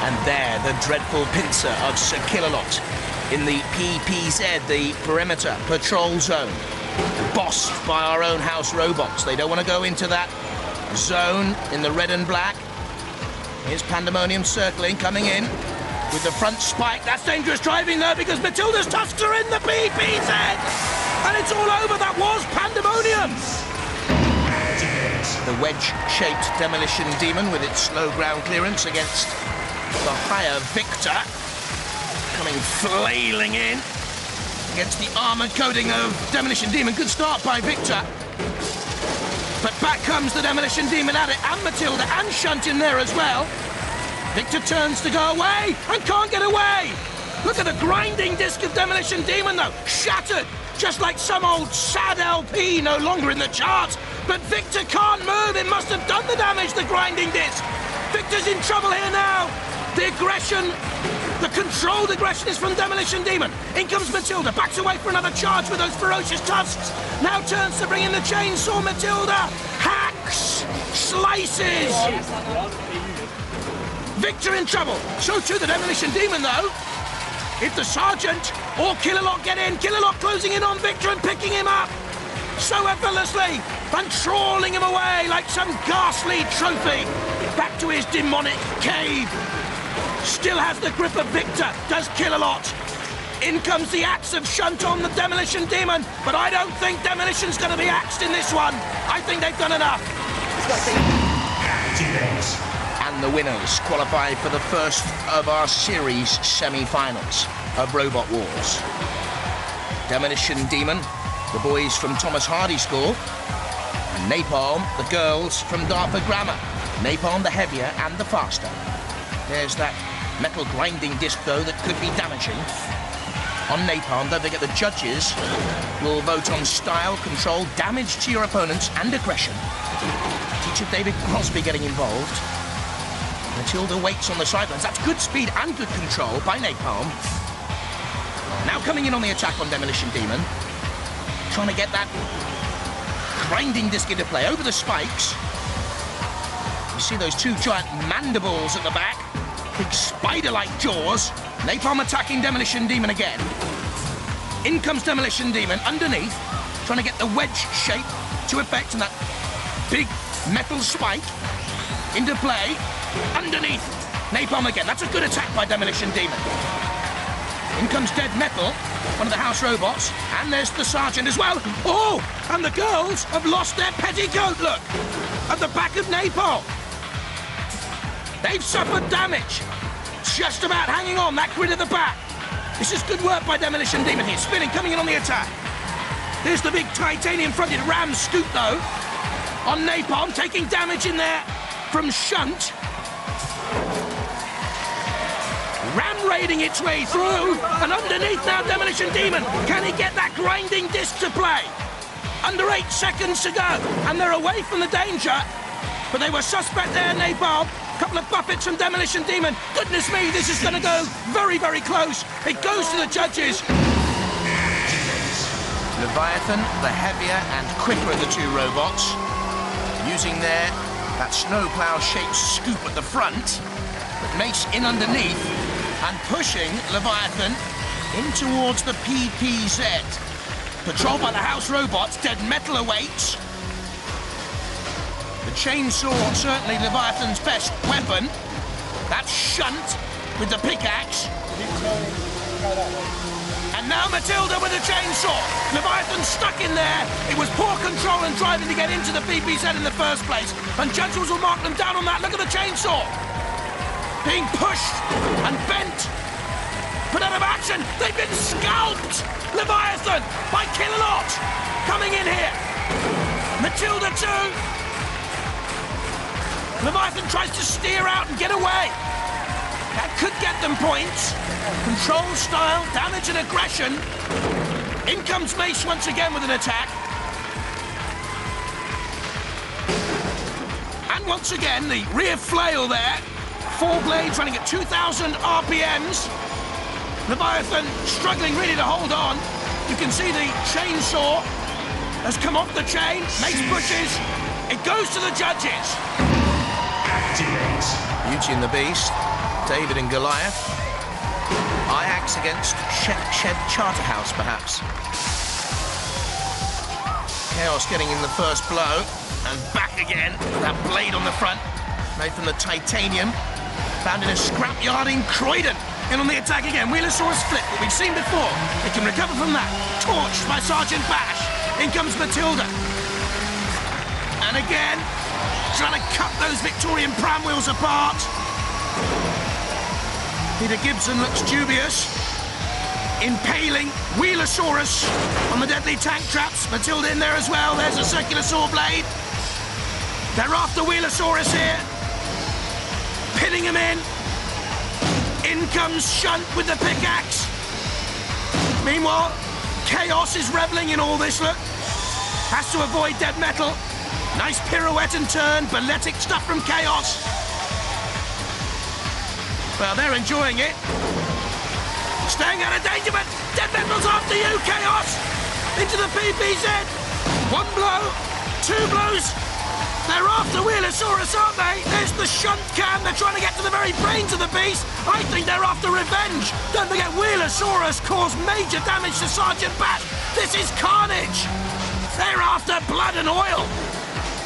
And there, the dreadful pincer of Sir Killalot in the PPZ, the perimeter patrol zone. Bossed by our own house robots. They don't want to go into that zone in the red and black. Here's Pandemonium circling, coming in with the front spike. That's dangerous driving though, because Matilda's tusks are in the PPZ! And it's all over. That was Pandemonium! The wedge-shaped Demolition Demon with its slow ground clearance against the higher Victor, coming flailing in against the armoured coating of Demolition Demon. Good start by Victor. But back comes the Demolition Demon at it, and Matilda and Shunt in there as well. Victor turns to go away and can't get away. Look at the grinding disc of Demolition Demon though, shattered, just like some old sad LP no longer in the charts. But Victor can't move. It must have done the damage, the grinding disc. Victor's in trouble here now. The aggression, the controlled aggression is from Demolition Demon. In comes Matilda, backs away for another charge with those ferocious tusks. Now turns to bring in the chainsaw. Matilda hacks, slices. Victor in trouble. So too the Demolition Demon though. If the Sergeant or Killalot get in, Killalot closing in on Victor and picking him up so effortlessly and trawling him away like some ghastly trophy back to his demonic cave. Still has the grip of Victor, does Killalot. In comes the axe of Shunt on the Demolition Demon, but I don't think Demolition's going to be axed in this one. I think they've done enough. And the winners qualify for the first of our series semi-finals of Robot Wars. Demolition Demon, the boys from Thomas Hardy School, and Napalm, the girls from Dartford Grammar. Napalm the heavier and the faster. There's that metal grinding disc though that could be damaging. On Napalm, don't forget the judges will vote on style, control, damage to your opponents and aggression. Teacher David Crosby getting involved. Matilda waits on the sidelines. That's good speed and good control by Napalm. Now coming in on the attack on Demolition Demon. Trying to get that grinding disc into play over the spikes. You see those two giant mandibles at the back. Big spider-like jaws. Napalm attacking Demolition Demon again. In comes Demolition Demon underneath, trying to get the wedge shape to effect and that big metal spike into play. Underneath, Napalm again. That's a good attack by Demolition Demon. In comes Dead Metal, one of the house robots, and there's the Sergeant as well. Oh, and the girls have lost their petticoat, look, at the back of Napalm. They've suffered damage. Just about hanging on, that grid at the back. This is good work by Demolition Demon here, spinning, coming in on the attack. There's the big titanium-fronted ram scoop, though, on Napalm, taking damage in there from Shunt. Ram raiding its way through, and underneath now Demolition Demon. Can he get that grinding disc to play? Under 8 seconds to go, and they're away from the danger. But they were suspect there, Napalm. Couple of buffets from Demolition Demon. Goodness me, this is going to go very, very close. It goes to the judges. Leviathan, the heavier and quicker of the two robots, using that snowplow-shaped scoop at the front, but Mace in underneath and pushing Leviathan in towards the PPZ. Patrolled by the house robots, Dead Metal awaits. The chainsaw, certainly Leviathan's best weapon. That's Shunt with the pickaxe. And now Matilda with the chainsaw. Leviathan stuck in there. It was poor control and driving to get into the PPZ in the first place. And judges will mark them down on that. Look at the chainsaw. Being pushed and bent. Put out of action. They've been scalped. Leviathan by Killalot. Coming in here. Matilda too. Leviathan tries to steer out and get away. That could get them points. Control, style, damage and aggression. In comes Mace once again with an attack. And once again, the rear flail there. 4 blades running at 2,000 RPMs. Leviathan struggling really to hold on. You can see the chainsaw has come off the chain. Mace pushes. It goes to the judges. Beauty and the Beast. David and Goliath. Ajax against Shed Charterhouse, perhaps. Chaos getting in the first blow, and back again. That blade on the front, made from the titanium. Found in a scrapyard in Croydon. In on the attack again. Wheelosaurus flip, what we've seen before. It can recover from that. Torched by Sergeant Bash. In comes Matilda. And again, trying to cut those Victorian pram wheels apart. Peter Gibson looks dubious. Impaling Wheelosaurus on the deadly tank traps. Matilda in there as well. There's a circular saw blade. They're after Wheelosaurus here. Pinning him in. In comes Shunt with the pickaxe. Meanwhile, Chaos is reveling in all this, look. Has to avoid dead metal. Nice pirouette and turn, balletic stuff from Chaos. Well, they're enjoying it. Staying out of danger, but dead metal's after you, Chaos. Into the PPZ. One blow, two blows. They're after Wheelosaurus, aren't they? There's the shunt cam. They're trying to get to the very brains of the beast. I think they're after revenge. Don't forget, Wheelosaurus caused major damage to Sergeant Bat. This is carnage. They're after blood and oil.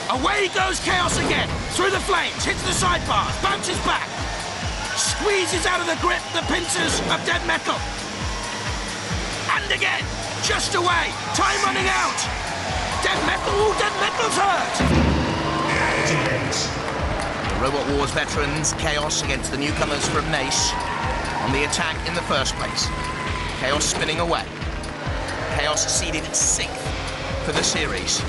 Away goes Chaos again. Through the flames, hits the sidebars, bounces back. Squeezes out of the grip the pincers of dead metal. And again, just away. Time running out. Dead metal, ooh, dead metal's hurt. The Robot Wars veterans, Chaos against the newcomers from Mace, on the attack in the first place. Chaos spinning away. Chaos seeded 6th for the series.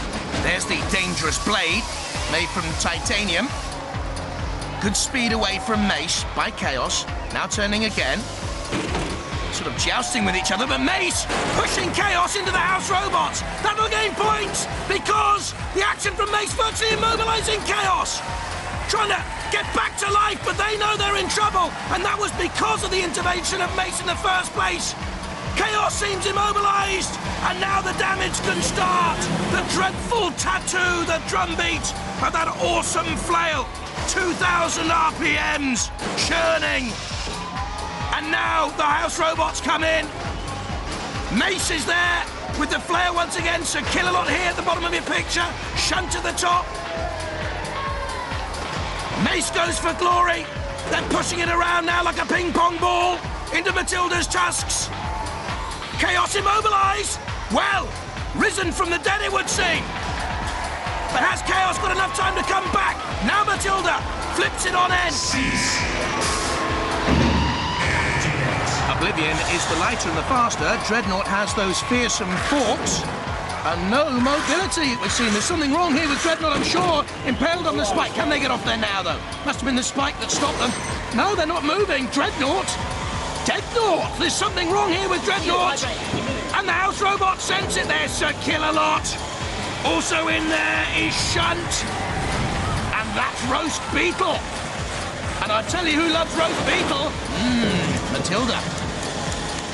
There's the dangerous blade, made from titanium. Good speed away from Mace by Chaos, now turning again. Sort of jousting with each other, but Mace pushing Chaos into the house robots. That'll gain points because the action from Mace virtually immobilizing Chaos. Trying to get back to life, but they know they're in trouble, and that was because of the intervention of Mace in the first place. Chaos seems immobilized, and now the damage can start. The dreadful tattoo, the drumbeat of that awesome flail. 2,000 RPMs, churning. And now the house robots come in. Mace is there with the flare once again. So Kill-A-Lot here at the bottom of your picture. Shunt at the top. Mace goes for glory. They're pushing it around now like a ping pong ball into Matilda's tusks. Chaos immobilized. Well, risen from the dead it would seem. But has Chaos got enough time to come back? Now Matilda flips it on end. Oblivion is the lighter and the faster. Dreadnought has those fearsome forks. And no mobility, it would seem. There's something wrong here with Dreadnought, I'm sure. Impaled on the spike. Can they get off there now, though? Must have been the spike that stopped them. No, they're not moving. Dreadnought. Deadnought. There's something wrong here with Dreadnought. And the house robot sense it. There's Sir Kill-A-Lot. Also in there is Shunt. And that's Roast Beetle. And I tell you who loves Roast Beetle. Matilda.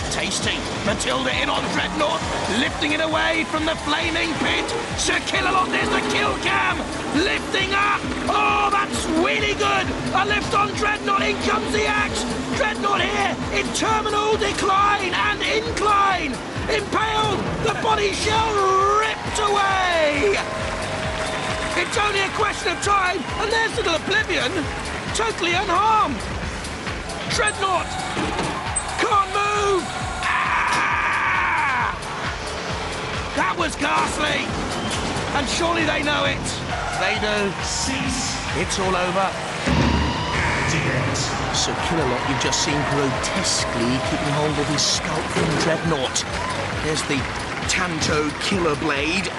Tasty. Matilda in on Dreadnought, lifting it away from the flaming pit. Sir Kill-A-Lot, there's the kill cam, lifting up. Oh, that's really good. A lift on Dreadnought, in comes the axe. Dreadnought here in terminal decline and incline. Impaled, the body shell ripped away. It's only a question of time, and there's little Oblivion, totally unharmed. Dreadnought can't move. That was ghastly. And surely they know it. They do. It's all over. So Kill-A-Lot, you've just seen grotesquely keeping hold of his scalp from Dreadnought. There's the Tanto Killer Blade.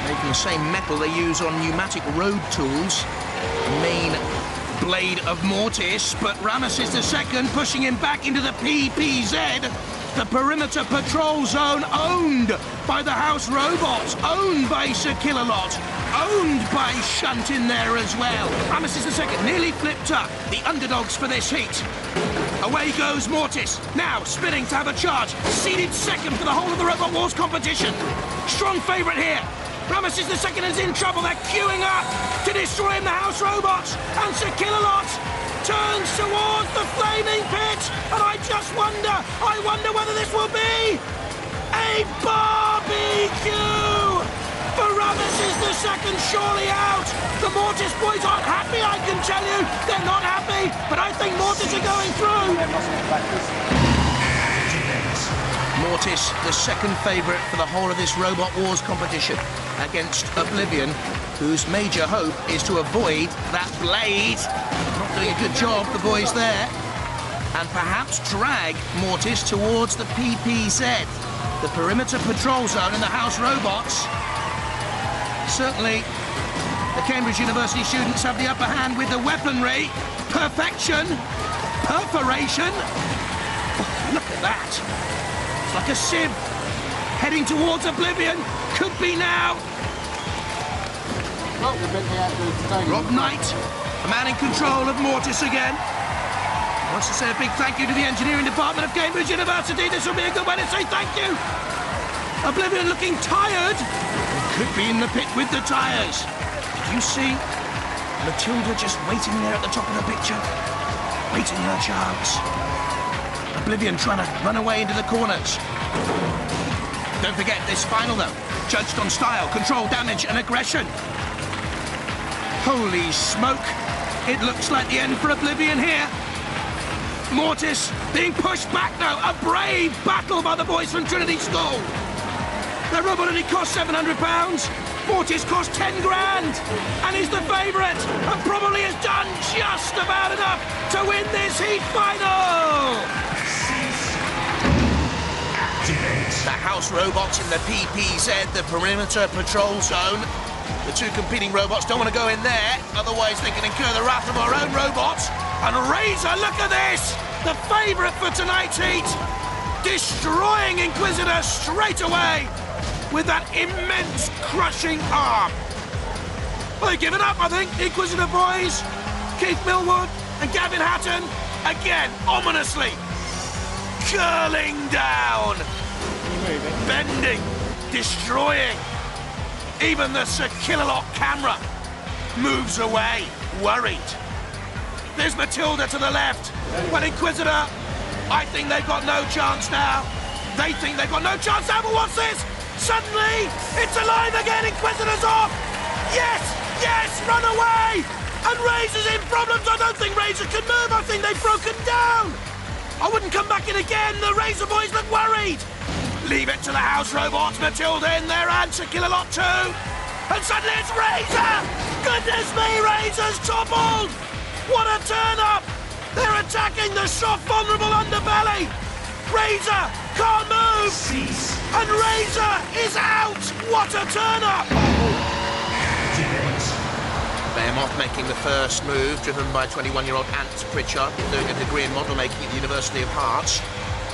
Made from the same metal they use on pneumatic road tools. Main blade of Mortis, but Ramesses II pushing him back into the PPZ. The perimeter patrol zone owned by the house robots, owned by Sir Kill-A-Lot, owned by Shunt in there as well. Ramesses II nearly flipped up, the underdogs for this heat. Away goes Mortis, now spinning to have a charge, seeded second for the whole of the Robot Wars competition. Strong favourite here. Ramesses II is in trouble, they're queuing up to destroy him, the house robots, and Sir Kill-A-Lot turns towards the flaming pit, and I wonder whether this will be a barbecue! Barabbas is the second surely out. The Mortis boys aren't happy, I can tell you. They're not happy, but I think Mortis are going through. Mortis, the second favourite for the whole of this Robot Wars competition, against Oblivion, whose major hope is to avoid that blade. Not doing a good job, the boys there. And perhaps drag Mortis towards the PPZ, the perimeter patrol zone in the house robots. Certainly, the Cambridge University students have the upper hand with the weaponry. Perfection. Perforation. Oh, look at that. It's like a sieve. Heading towards Oblivion. Could be now. Rob Knight, the man in control of Mortis again. Wants to say a big thank you to the engineering department of Cambridge University. This will be a good way to say thank you. Oblivion looking tired. Could be in the pit with the tyres. Did you see Matilda just waiting there at the top of the picture? Waiting her chance. Oblivion trying to run away into the corners. Don't forget this final though, judged on style, control, damage and aggression. Holy smoke. It looks like the end for Oblivion here. Mortis being pushed back now. A brave battle by the boys from Trinity School. Their robot only cost £700. Mortis cost 10 grand. And he's the favourite. And probably has done just about enough to win this heat final. The house robots in the PPZ, the perimeter patrol zone. The two competing robots don't want to go in there, otherwise they can incur the wrath of our own robots. And Razor, look at this! The favourite for tonight's heat, destroying Inquisitor straight away with that immense crushing arm. Well, they've given up, I think, Inquisitor boys. Keith Millwood and Gavin Hatton, again, ominously, curling down, bending, destroying. Even the Sir Killalot camera moves away, worried. There's Matilda to the left. Well, Inquisitor, I think they've got no chance now. They think they've got no chance now, but what's this? Suddenly, it's alive again, Inquisitor's off! Yes, yes, run away! And Razor's in problems. I don't think Razor can move. I think they've broken down. I wouldn't come back in again. The Razor boys look worried. Leave it to the house robots. Matilda in there and Sir Killalot too. And suddenly it's Razor! Goodness me, Razor's toppled! What a turn-up! They're attacking the soft, vulnerable underbelly. Razor can't move. Cease. And Razor is out. What a turn-up! Behemoth making the first move, driven by 21-year-old Ant Pritchard, doing a degree in model making at the University of Hearts.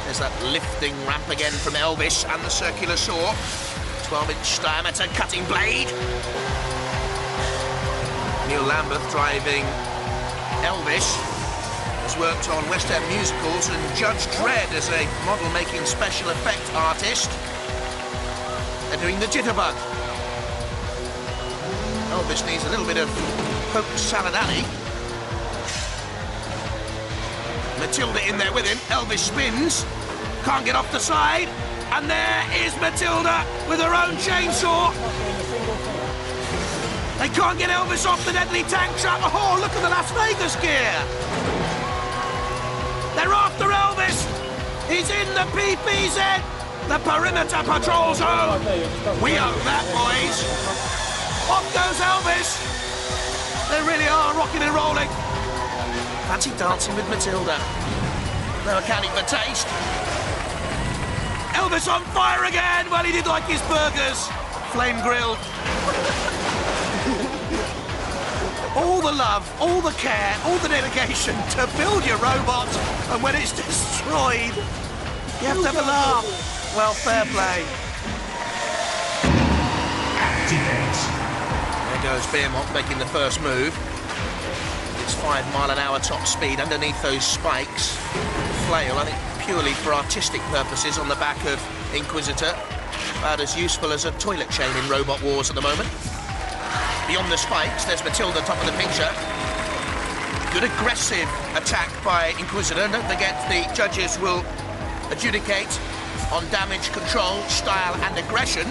There's that lifting ramp again from Elvis and the circular saw. 12-inch diameter cutting blade. Neil Lambeth driving Elvis. Has worked on West End musicals and Judge Dredd as a model-making special effect artist. They're doing the jitterbug. Elvis needs a little bit of poke salad alley. Matilda in there with him. Elvis spins. Can't get off the side. And there is Matilda with her own chainsaw. They can't get Elvis off the deadly tank trap. Oh, look at the Las Vegas gear. They're after Elvis. He's in the PPZ, the perimeter patrol zone. We own that, boys. Off goes Elvis. They really are rocking and rolling. Fancy dancing with Matilda. No accounting for taste. Elvis on fire again. Well, he did like his burgers. Flame grilled. All the love, all the care, all the dedication to build your robot, and when it's destroyed, you have to have a laugh. Well, fair play. There goes Behemoth making the first move. It's 5 mile-an-hour top speed underneath those spikes. Flail, I think, purely for artistic purposes on the back of Inquisitor. About as useful as a toilet chain in Robot Wars at the moment. Beyond the spikes, there's Matilda top of the picture. Good aggressive attack by Inquisitor. Don't forget the judges will adjudicate on damage, control, style and aggression.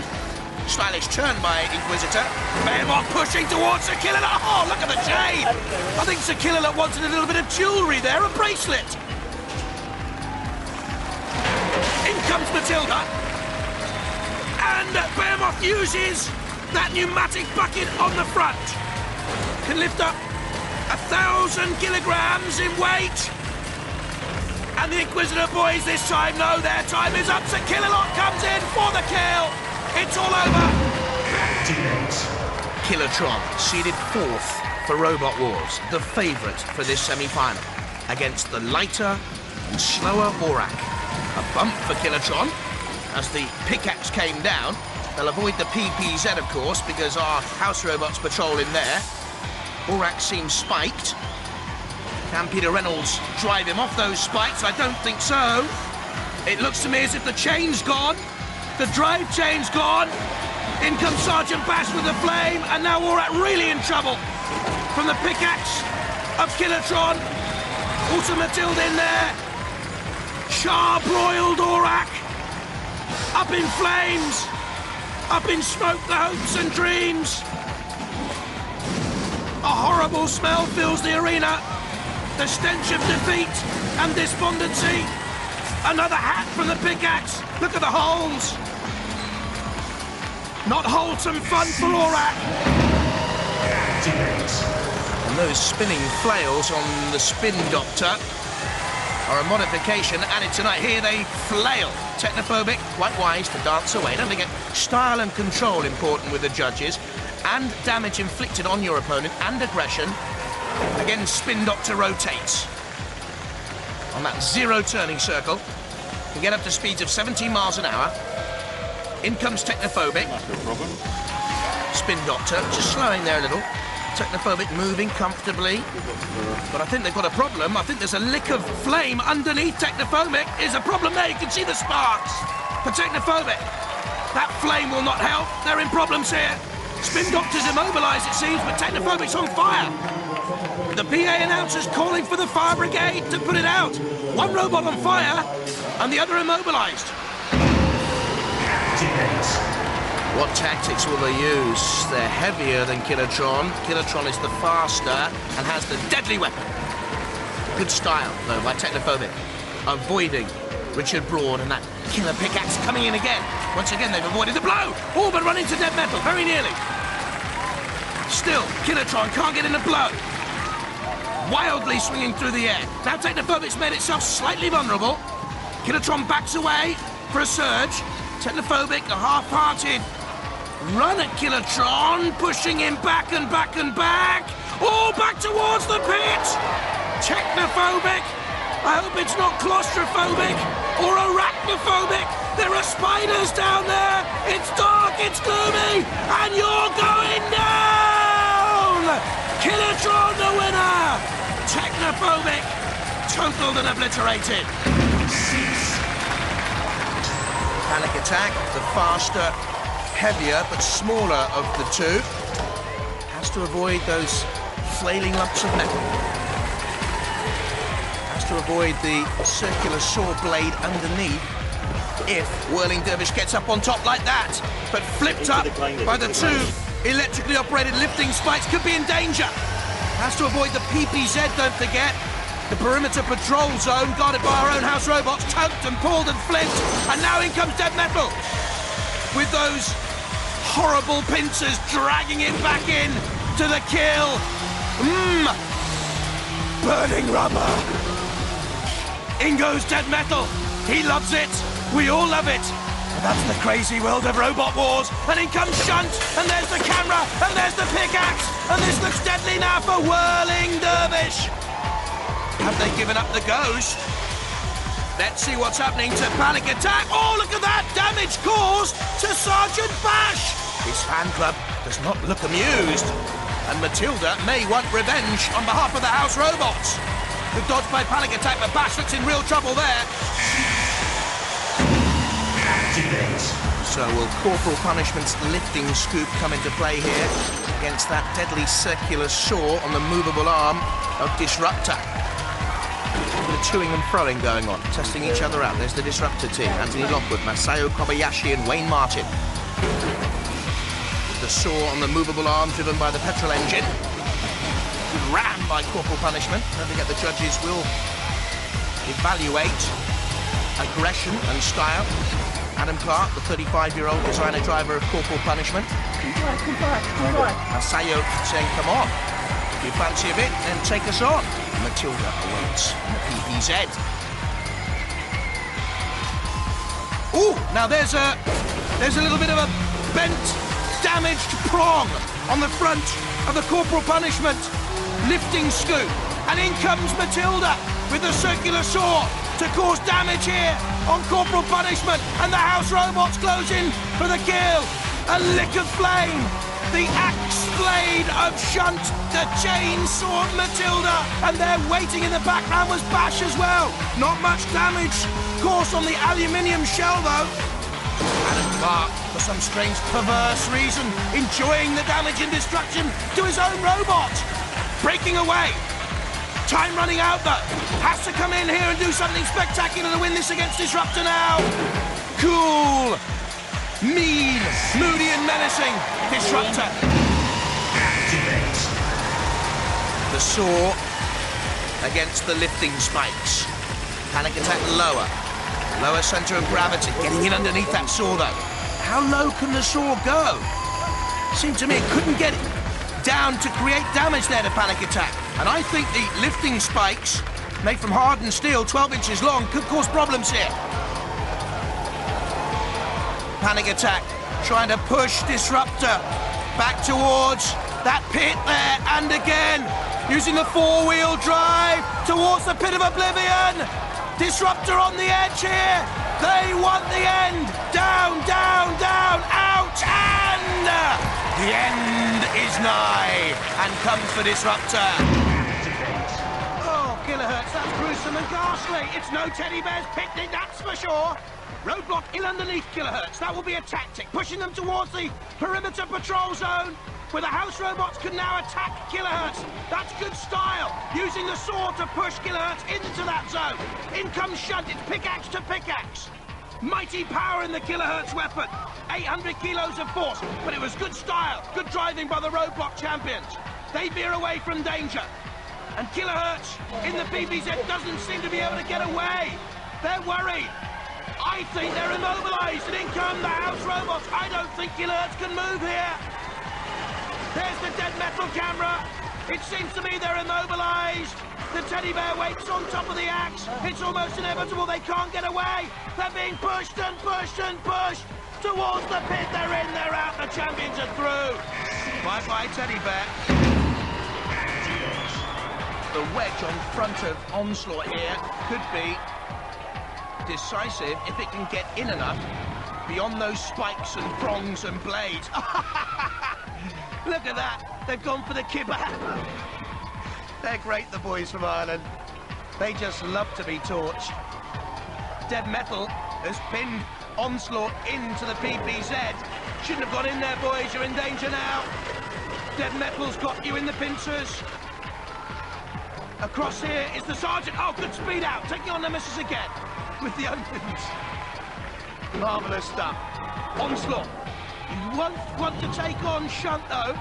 Stylish turn by Inquisitor. Behemoth pushing towards Sir Killalot. Oh, look at the chain! I think Sir Killalot wanted a little bit of jewellery there, a bracelet. In comes Matilda. And Behemoth uses that pneumatic bucket on the front. Can lift up 1,000 kilograms in weight. And the Inquisitor boys this time know their time is up. Sir Killalot comes in for the kill. It's all over. Killatron seeded 4th for Robot Wars, the favourite for this semi-final, against the lighter and slower Aurak. A bump for Killatron as the pickaxe came down. They'll avoid the PPZ, of course, because our house robots patrol in there. Aurak seems spiked. Can Peter Reynolds drive him off those spikes? I don't think so. It looks to me as if the chain's gone. The drive chain's gone. In comes Sergeant Bash with the flame, and now Aurak really in trouble. From the pickaxe of Killatron. Also Matilda in there. Char-broiled Aurak. Up in flames. Up in smoke, the hopes and dreams. A horrible smell fills the arena. The stench of defeat and despondency. Another hat from the pickaxe. Look at the holes. Not wholesome fun for Aurak. And those spinning flails on the Spin Doctor are a modification added tonight. Here they flail. Technophobic, quite wise to dance away. Don't forget, style and control important with the judges, and damage inflicted on your opponent, and aggression. Again, Spin Doctor rotates on that 0 turning circle. Can get up to speeds of 17 miles an hour. In comes Technophobic. No problem. Spin Doctor just slowing there a little. Technophobic moving comfortably. But I think they've got a problem. I think there's a lick of flame underneath Technophobic. Is a problem there. You can see the sparks for Technophobic. That flame will not help. They're in problems here. Spin Doctor's immobilised, it seems, but Technophobic's on fire. The PA announcer's calling for the fire brigade to put it out. One robot on fire and the other immobilised. What tactics will they use? They're heavier than Killatron. Killatron is the faster and has the deadly weapon. Good style, though, by Technophobic. Avoiding Richard Broad and that killer pickaxe coming in again. Once again, they've avoided the blow. All but run into dead metal, very nearly. Still, Killatron can't get in a blow. Wildly swinging through the air. Now Technophobic's made itself slightly vulnerable. Killatron backs away for a surge. Technophobic, a half-hearted run at Killatron, pushing him back and back and back. All back towards the pit. Technophobic. I hope it's not claustrophobic or arachnophobic. There are spiders down there. It's dark, it's gloomy, and you're going down. Killatron the winner. Technophobic, totaled and obliterated. Panic Attack, the faster, heavier but smaller of the two, has to avoid those flailing lumps of metal. Has to avoid the circular saw blade underneath if Whirling Dervish gets up on top like that. But flipped up by the two electrically operated lifting spikes, could be in danger. Has to avoid the PPZ, don't forget. The perimeter patrol zone, guarded by our own house robots, tugged and pulled and flipped, and now in comes Dead Metal with those horrible pincers dragging it back in to the kill. Burning rubber. In goes Dead Metal. He loves it. We all love it. And that's the crazy world of Robot Wars. And in comes Shunt, and there's the camera, and there's the pickaxe, and this looks deadly now for Whirling Dervish. Have they given up the ghost? Let's see what's happening to Panic Attack. Oh, look at that damage caused to Sergeant Bash. His fan club does not look amused. And Matilda may want revenge on behalf of the house robots. Good dodge by Panic Attack, but Bash looks in real trouble there. So will corporal punishment's lifting scoop come into play here against that deadly circular saw on the movable arm of Disruptor? A bit of toing and froing going on, testing each other out. There's the Disruptor team, Anthony Lockwood, Masayo Kobayashi and Wayne Martin. The saw on the movable arm driven by the petrol engine. Ran by corporal punishment. Don't forget the judges will evaluate aggression and style. Adam Clark, the 35-year-old designer driver of corporal punishment. Masayo saying, come on. If you fancy a bit, then take us on. Matilda awaits in the PPZ. Ooh, now there's a little bit of a bent, damaged prong on the front of the corporal punishment lifting scoop. And in comes Matilda with the circular saw to cause damage here on corporal punishment, and the house robots close in for the kill. A lick of flame, the axe blade of Shunt, the chainsaw Matilda, and there waiting in the background was Bash as well. Not much damage, of course, on the aluminium shell though. Adam Clark, for some strange perverse reason, enjoying the damage and destruction to his own robot. Breaking away. Time running out though. Has to come in here and do something spectacular to win this against Disruptor now. Cool. Mean. Moody and menacing. Disruptor. Activate. The saw against the lifting spikes. Panic attack lower. Lower centre of gravity. Getting in underneath that saw though. How low can the saw go? Seemed to me it couldn't get it down to create damage there to Panic Attack. And I think the lifting spikes, made from hardened steel, 12 inches long, could cause problems here. Panic Attack trying to push Disruptor back towards that pit there, and again, using the four-wheel drive towards the pit of oblivion. Disruptor on the edge here. They want the end. Down, down, down, out, and the end is nigh, and comes for Disruptor. Oh, kilohertz, that's gruesome and ghastly. It's no teddy bear's picnic, that's for sure. Roadblock in underneath kilohertz. That will be a tactic, pushing them towards the perimeter patrol zone, where the house robots can now attack kilohertz. That's good style, using the saw to push kilohertz into that zone. In comes Shunt, it's pickaxe to pickaxe. Mighty power in the kilohertz weapon. 800 kilos of force, but it was good style, good driving by the roadblock champions. They veer away from danger. And kilohertz in the PPZ doesn't seem to be able to get away. They're worried. I think they're immobilized, and in come the house robots. I don't think kilohertz can move here. There's the dead metal camera. It seems to me they're immobilized. The teddy bear waits on top of the axe. It's almost inevitable. They can't get away. They're being pushed and pushed and pushed towards the pit. They're in, they're out. The champions are through. Bye-bye, teddy bear. The wedge on front of Onslaught here could be decisive if it can get in enough beyond those spikes and prongs and blades. Look at that. They've gone for the kebab. They're great, the boys from Ireland. They just love to be torched. Dead Metal has pinned Onslaught into the PPZ. Shouldn't have gone in there, boys. You're in danger now. Dead Metal's got you in the pincers. Across here is the Sergeant. Oh, good speed out. Taking on Nemesis again with the onions. Marvellous stuff. Onslaught. You won't want to take on Shunt, though.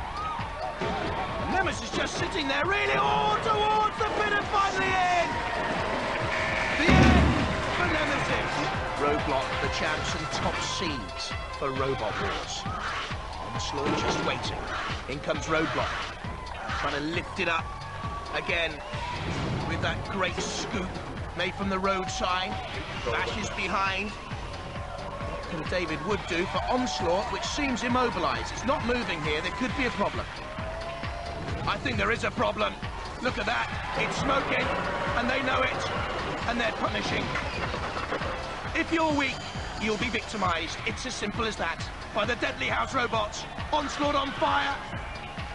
Nemesis just sitting there, really, towards the pit and finally in! The end for Nemesis! Roadblock, the champs and top seeds for Robot Wars. Onslaught just waiting. In comes Roadblock, trying to lift it up again with that great scoop made from the roadside. Bash is behind. What can David Wood do for Onslaught, which seems immobilised? It's not moving here, there could be a problem. I think there is a problem. Look at that. It's smoking, and they know it, and they're punishing. If you're weak, you'll be victimised. It's as simple as that. By the deadly house robots. Onslaught on fire,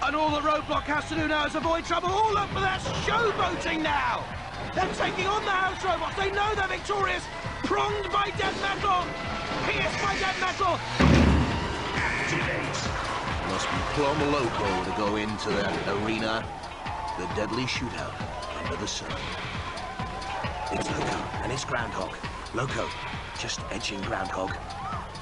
and all the Roadblock has to do now is avoid trouble. Oh, look for that showboating now. They're taking on the house robots. They know they're victorious. Pronged by dead metal! Pierced by dead metal! Activate. Must be plumb loco to go into that arena. The deadly shootout under the sun. It's Loco and it's Groundhog. Loco, just edging Groundhog.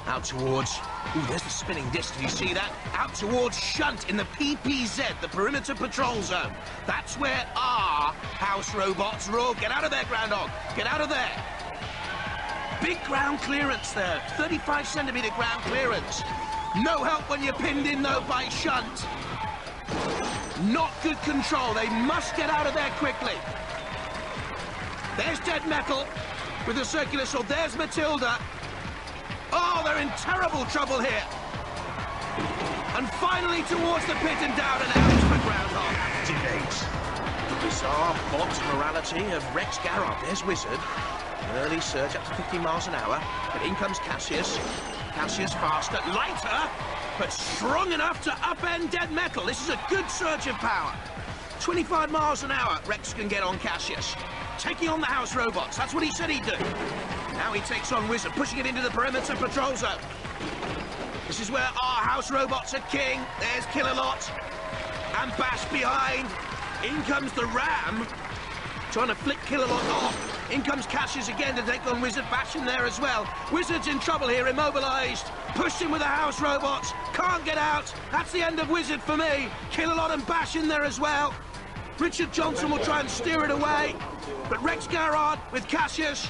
Out towards... Ooh, there's the spinning disc. Did you see that? Out towards Shunt in the PPZ, the Perimeter Patrol Zone. That's where our house robots roar. Get out of there, Groundhog. Get out of there. Big ground clearance there. 35-centimeter ground clearance. No help when you're pinned in, though, by Shunt. Not good control. They must get out of there quickly. There's Dead Metal with the circular sword. There's Matilda. Oh, they're in terrible trouble here. And finally towards the pit and down and out for Groundhog. Activate. The bizarre bot morality of Rex Garrod. There's Wizard. An early surge up to 50 miles an hour. But in comes Cassius. Cassius faster, lighter, but strong enough to upend Dead Metal. This is a good surge of power. 25 miles an hour, Rex can get on Cassius. Taking on the house robots, that's what he said he'd do. Now he takes on Wizard, pushing it into the Perimeter Patrol Zone. This is where our house robots are king. There's Killalot and Bash behind. In comes the Ram, trying to flick Killalot off. In comes Cassius again to take on Wizard. Bash in there as well. Wizard's in trouble here, immobilized. Pushed in with the house robots. Can't get out. That's the end of Wizard for me. Killalot and Bash in there as well. Richard Johnson will try and steer it away. But Rex Garrod with Cassius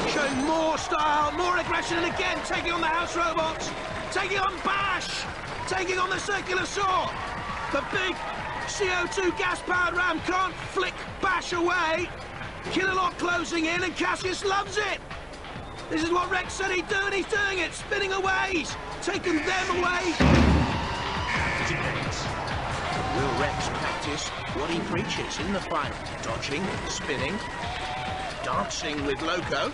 showing more style, more aggression, and again taking on the house robots. Taking on Bash. Taking on the circular saw. The big CO2 gas-powered Ram can't flick Bash away. Killalot closing in, and Cassius loves it. This is what Rex said he'd do, and he's doing it. Spinning away. He's taken them away. Activate. Will Rex practice what he preaches in the final? Dodging, spinning, dancing with Loco,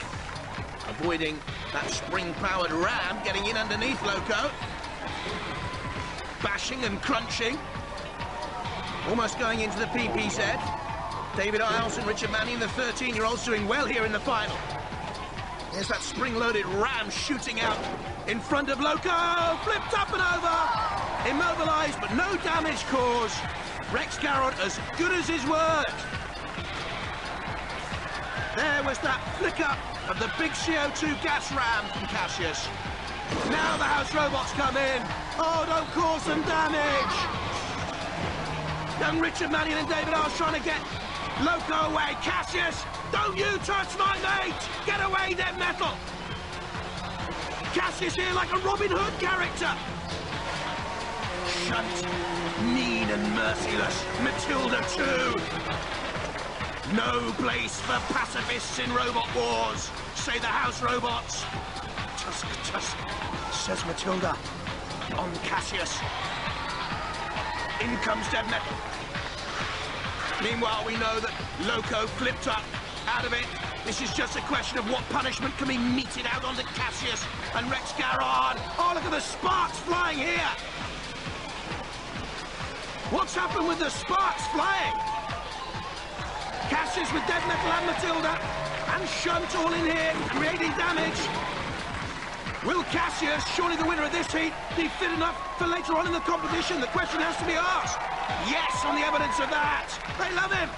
avoiding that spring-powered Ram, getting in underneath Loco, bashing and crunching, almost going into the PPZ. David Isles and Richard Manning, the 13-year-olds, doing well here in the final. There's that spring-loaded Ram shooting out in front of Loco. Flipped up and over. Immobilized, but no damage caused. Rex Garrod as good as his word. There was that flick-up of the big CO2 gas Ram from Cassius. Now the house robots come in. Oh, don't cause some damage. Young Richard Manning and David Isles trying to get Loco away. Cassius, don't you touch my mate! Get away, Dead Metal! Cassius here like a Robin Hood character. Shunt, mean and merciless. Matilda too. No place for pacifists in robot wars, say the house robots. Tusk, tusk, says Matilda. On Cassius. In comes Dead Metal. Meanwhile, we know that Loco flipped up out of it. This is just a question of what punishment can be meted out onto Cassius and Rex Garrod. Oh, look at the sparks flying here. What's happened with the sparks flying? Cassius with Dead Metal and Matilda and Shunt all in here, creating damage. Will Cassius, surely the winner of this heat, be fit enough for later on in the competition? The question has to be asked. Yes, on the evidence of that. They love him.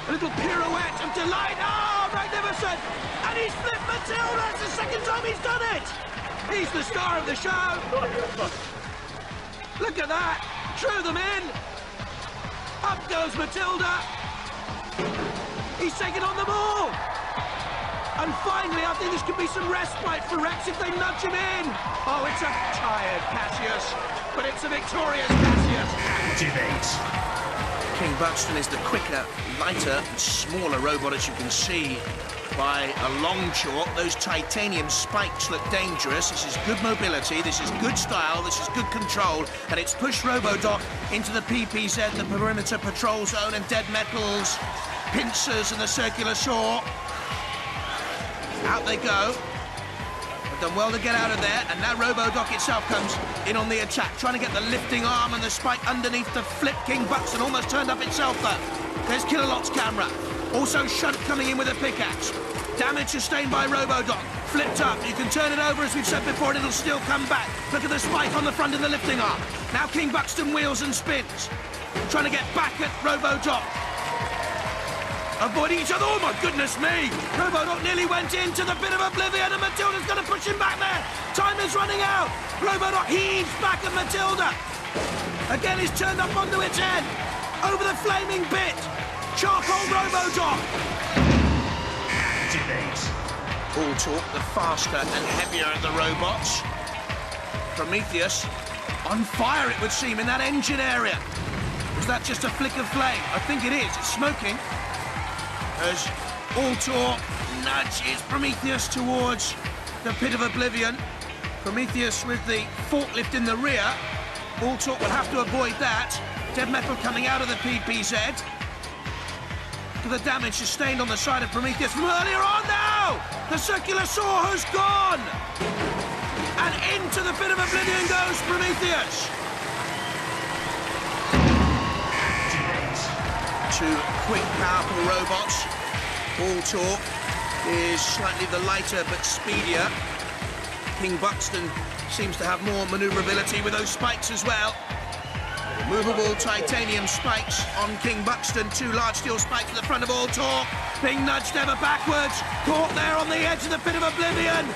A little pirouette of delight. Oh, magnificent. And he's flipped Matilda. It's the second time he's done it. He's the star of the show. Look at that. Drew them in. Up goes Matilda. He's taken on them all. And finally, I think this could be some respite for Rex if they nudge him in. Oh, it's a tired Cassius, but it's a victorious Cassius. Activate. King Buxton is the quicker, lighter, smaller robot, as you can see, by a long chalk. Those titanium spikes look dangerous. This is good mobility, this is good style, this is good control, and it's pushed RoboDoc into the PPZ, the Perimeter Patrol Zone, and Dead Metal's pincers and the circular saw. Out they go. They've done well to get out of there, and now RoboDoc itself comes in on the attack, trying to get the lifting arm and the spike underneath the flip. King Buxton almost turned up itself, though. There's Killalot's camera. Also Shunt coming in with a pickaxe. Damage sustained by Robodog. Flipped up. You can turn it over, as we've said before, and it'll still come back. Look at the spike on the front of the lifting arm. Now King Buxton wheels and spins. Trying to get back at Robodog. Avoiding each other. Oh, my goodness me. Robodog nearly went into the pit of oblivion, and Matilda's going to push him back there. Time is running out. Robodog heaves back at Matilda. Again, he's turned up onto its head. Over the flaming pit. Charcoal Robodog. Activate. All talk, the faster and heavier of the robots. Prometheus on fire, it would seem, in that engine area. Was that just a flick of flame? I think it is. It's smoking. As Altor nudges Prometheus towards the pit of oblivion. Prometheus with the forklift in the rear. Altor will have to avoid that. Dead metal coming out of the PPZ. The damage sustained on the side of Prometheus from earlier on now! The circular saw has gone! And into the pit of oblivion goes Prometheus! Two quick, powerful robots. All talk is slightly the lighter but speedier. King Buxton seems to have more manoeuvrability with those spikes as well. Movable titanium spikes on King Buxton. Two large steel spikes at the front of All Talk. Being nudged ever backwards. Caught there on the edge of the pit of oblivion.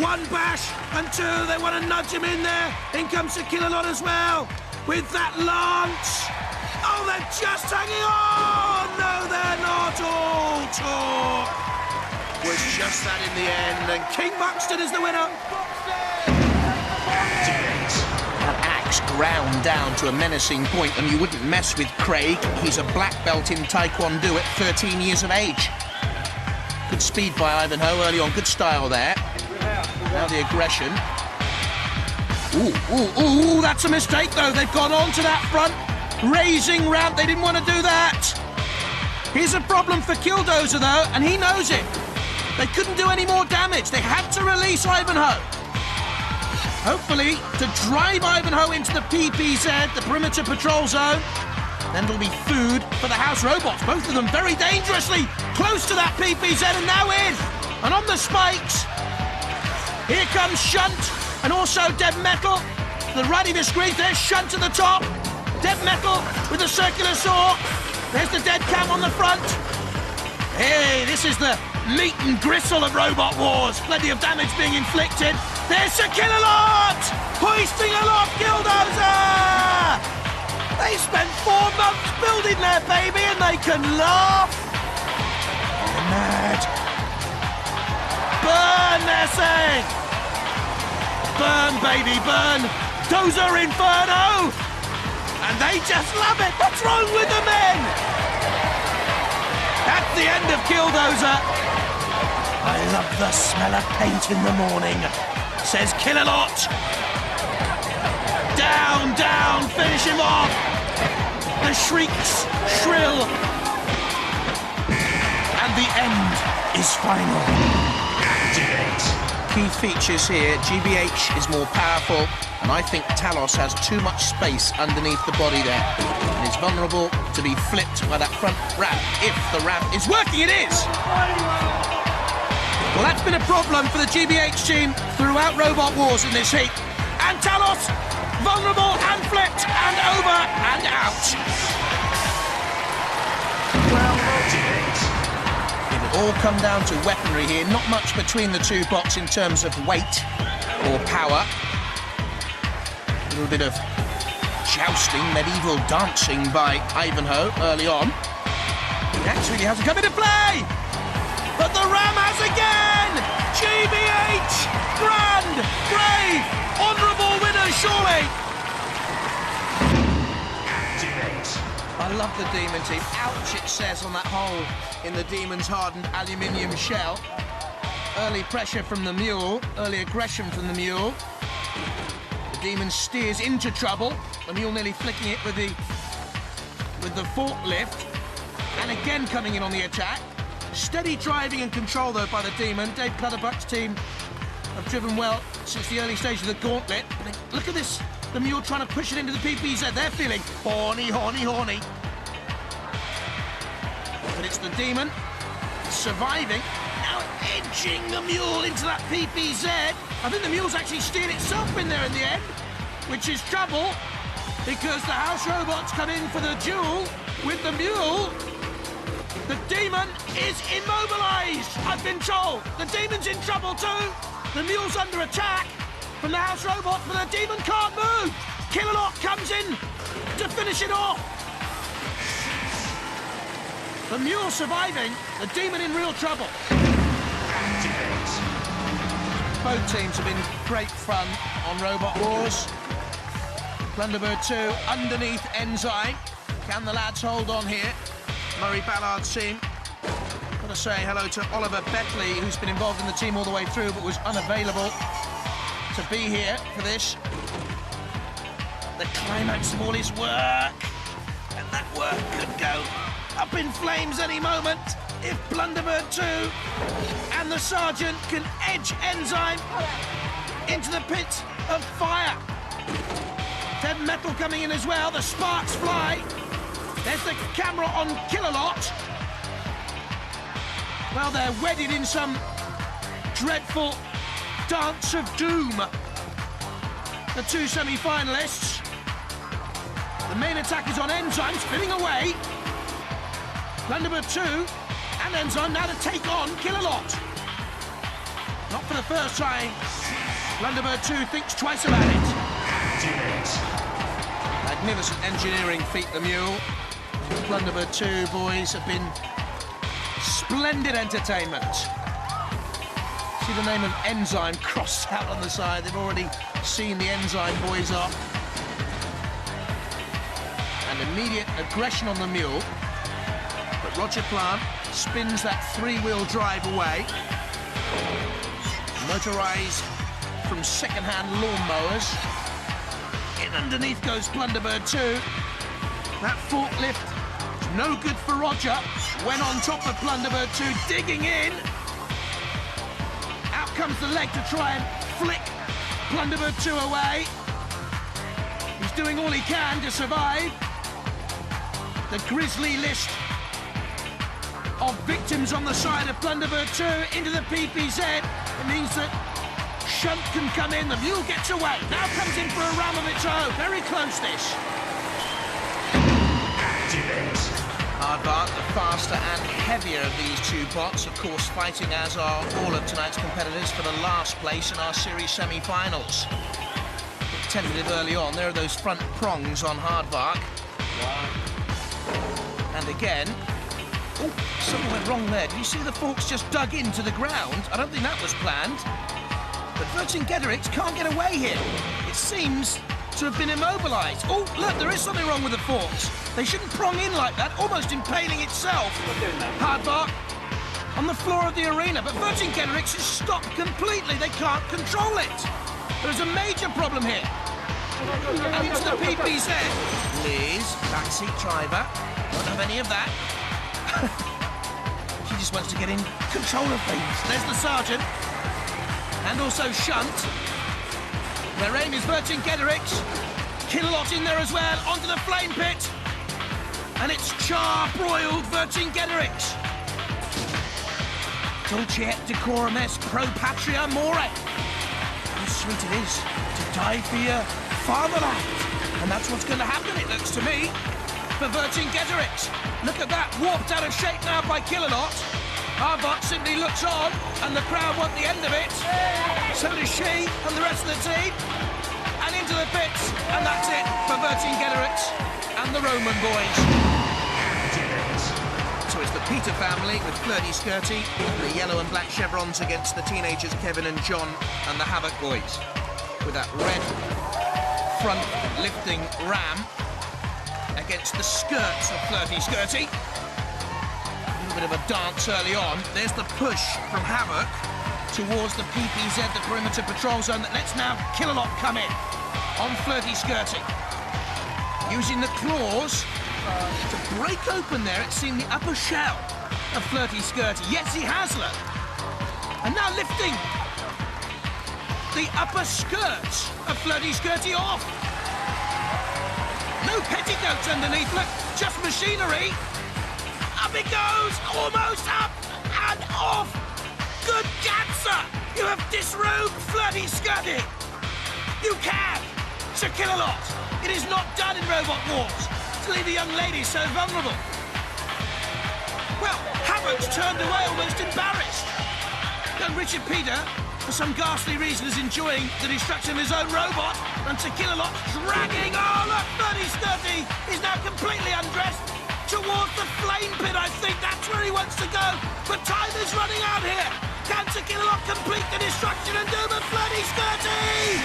One bash and two. They want to nudge him in there. In comes the Killalot as well. With that lance. Oh, they're just hanging on. No, they're not. All Talk was just that in the end. And King Buxton is the winner. That axe ground down to a menacing point, and you wouldn't mess with Craig. He's a black belt in Taekwondo at 13 years of age. Good speed by Ivanhoe early on, good style there. Now the aggression. Ooh, that's a mistake though. They've gone on to that front raising ramp. They didn't want to do that. Here's a problem for Killdozer though, and he knows it. They couldn't do any more damage. They had to release Ivanhoe. Hopefully, to drive Ivanhoe into the PPZ, the perimeter patrol zone. Then it'll be food for the house robots. Both of them very dangerously close to that PPZ, and now in. And on the spikes, here comes Shunt, and also Dead Metal. The right of your screen, there's Shunt at the top. Dead Metal with the circular saw. There's the dead cam on the front. Hey, this is the meat and gristle of Robot Wars. Plenty of damage being inflicted. There's a Killalot! Hoisting aloft Killdozer! They spent 4 months building their baby and they can laugh. They're mad. Burn, they're saying. Burn, baby, burn. Dozer Inferno! And they just love it. What's wrong with the men? That's the end of Killdozer. I love the smell of paint in the morning, says Killalot. Down, down, finish him off. The shrieks shrill. And the end is final. Activate. Key features here, GBH is more powerful, and I think Talos has too much space underneath the body there. And is vulnerable to be flipped by that front ramp. If the ramp is working, it is! Well, that's been a problem for the GBH team throughout Robot Wars in this heat. And Talos, vulnerable and flipped and over and out. Well, activate. It'll all come down to weaponry here. Not much between the two bots in terms of weight or power. A little bit of jousting, medieval dancing by Ivanhoe early on. He actually hasn't come into play! But the Ram has again! GBH! Grand! Brave! Honourable winner, surely! Activate. I love the Demon team. Ouch, it says on that hole in the Demon's hardened aluminium shell. Early pressure from the mule, early aggression from the mule. The Demon steers into trouble. The mule nearly flicking it with the forklift. And again coming in on the attack. Steady driving and control, though, by the Demon. Dave Clutterbuck's team have driven well since the early stage of the gauntlet. Look at this. The mule trying to push it into the PPZ. They're feeling horny, horny, horny. But It's the Demon, surviving. Now edging the Mule into that PPZ. I think the Mule's actually steered itself in there in the end, which is trouble, because the House Robots come in for the duel with the Mule. The Demon is immobilised, I've been told. The Demon's in trouble too. The Mule's under attack from the House Robots, but the Demon can't move. Killalot comes in to finish it off. The Mule surviving, the Demon in real trouble. Activate. Both teams have been great fun on Robot Wars. Blunderbird 2 underneath Enzyme. Can the lads hold on here? Murray Ballard's team. Got to say hello to Oliver Beckley, who's been involved in the team all the way through but was unavailable to be here for this. The climax of all his work. And that work could go up in flames any moment if Blunderbird 2 and the Sergeant can edge Enzyme into the pit of fire. Dead Metal coming in as well, the sparks fly. There's the camera on Killalot. Well, they're wedded in some dreadful dance of doom. The two semi-finalists. The main attack is on Enzyme, spinning away. Blunderbird 2 and Enzyme now to take on Killalot. Not for the first time. Blunderbird 2 thinks twice about it. Activate. Magnificent engineering feat, the Mule. Blunderbird 2 boys have been splendid entertainment. See the name of Enzyme crossed out on the side. They've already seen the Enzyme boys off. And immediate aggression on the Mule. But Roger Plant spins that three-wheel drive away. Motorised from second-hand lawnmowers. In underneath goes Blunderbird 2. That forklift is no good for Roger. Went on top of Blunderbird 2, digging in. Out comes the leg to try and flick Blunderbird 2 away. He's doing all he can to survive. The grisly list of victims on the side of Blunderbird 2 into the PPZ. It means that Shunt can come in, the Mule gets away. Now comes in for a ram of its own. Very close this. Activate. Aardvark, the faster and heavier of these two bots, of course, fighting, as are all of tonight's competitors, for the last place in our series semi-finals. Tentative early on, there are those front prongs on Aardvark. And again, oh, something went wrong there. Did you see the forks just dug into the ground? I don't think that was planned. But Vercingetorix can't get away here. It seems to have been immobilised. Oh, look, there is something wrong with the forks. They shouldn't prong in like that, almost impaling itself. Aardvark on the floor of the arena, but Vercingetorix is stopped completely. They can't control it. There's a major problem here. And it's the PPZ. Liz, backseat driver, won't have any of that. She just wants to get in control of things. There's the Sergeant. And also Shunt. Their aim is Vercingetorix. Killalot in there as well, onto the flame pit. And it's char-broiled Vercingetorix. Dulce et decorum est pro patria more. How sweet it is to die for your fatherland. And that's what's going to happen, it looks to me, for Vercingetorix. Look at that, warped out of shape now by Killalot. Aardvark simply looks on, and the crowd want the end of it. So does she and the rest of the team. And into the pits, and that's it for Vercingetorix and the Roman boys. So it's the Peter family with Flirty Skirty, the yellow and black chevrons against the teenagers Kevin and John and the Havoc boys. With that red front lifting ram against the skirts of Flirty Skirty. A bit of a dance early on. There's the push from Havoc towards the PPZ, the perimeter patrol zone, that lets now Killalot come in on Flirty Skirty. Using the claws to break open there, it seemed, the upper shell of Flirty Skirty. Yes, he has learned. And now lifting the upper skirts of Flirty Skirty off. No petticoats underneath, look, just machinery. Up it goes, almost up and off. Good cancer. You have disrobed Flirty Scuddy. You can. Sir Kill-A-Lot. It is not done in Robot Wars to leave the young lady so vulnerable. Well, Havoc's turned away almost embarrassed. Young Richard Peter, for some ghastly reason, is enjoying the destruction of his own robot, and Sir Kill-A-Lot dragging, oh look, Flirty Scuddy is now completely undressed towards the flame pit. I think that's where he wants to go, but time is running out here. Can Sir Kill-A-Lot complete the destruction and doom of Flirty Scuddy?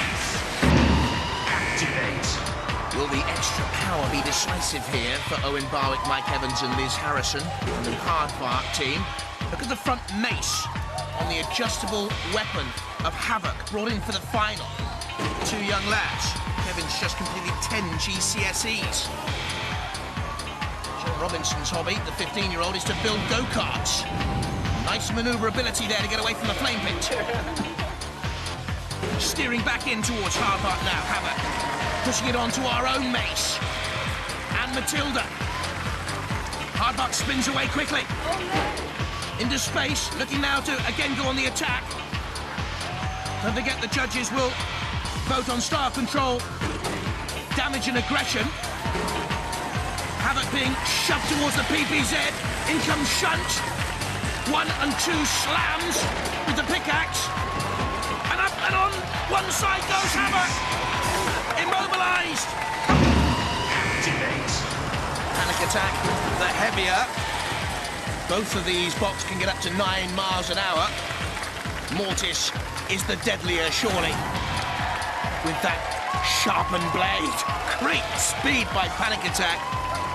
Activate. Will the extra power be decisive here for Owen Barwick, Mike Evans and Liz Harrison and the Hardbark team? Look at the front mace on the adjustable weapon of Havoc, brought in for the final. Two young lads. Kevin's just completed 10 GCSEs. John Robinson's hobby, the 15-year-old, is to build go-karts. Nice manoeuvrability there to get away from the flame pit. Steering back in towards Hardbark now, Havoc. Pushing it onto our own mace. And Matilda. Hardbark spins away quickly. Into space, looking now to again go on the attack. Don't forget the judges will vote on star control, damage and aggression. Havoc being shoved towards the PPZ. In comes Shunt. 1 and 2 slams with the pickaxe. And up and on one side goes Havoc. Immobilised. Activate. Panic attack, the heavier. Both of these bots can get up to 9 miles an hour. Mortis is the deadlier, surely. With that sharpened blade. Great speed by Panic Attack.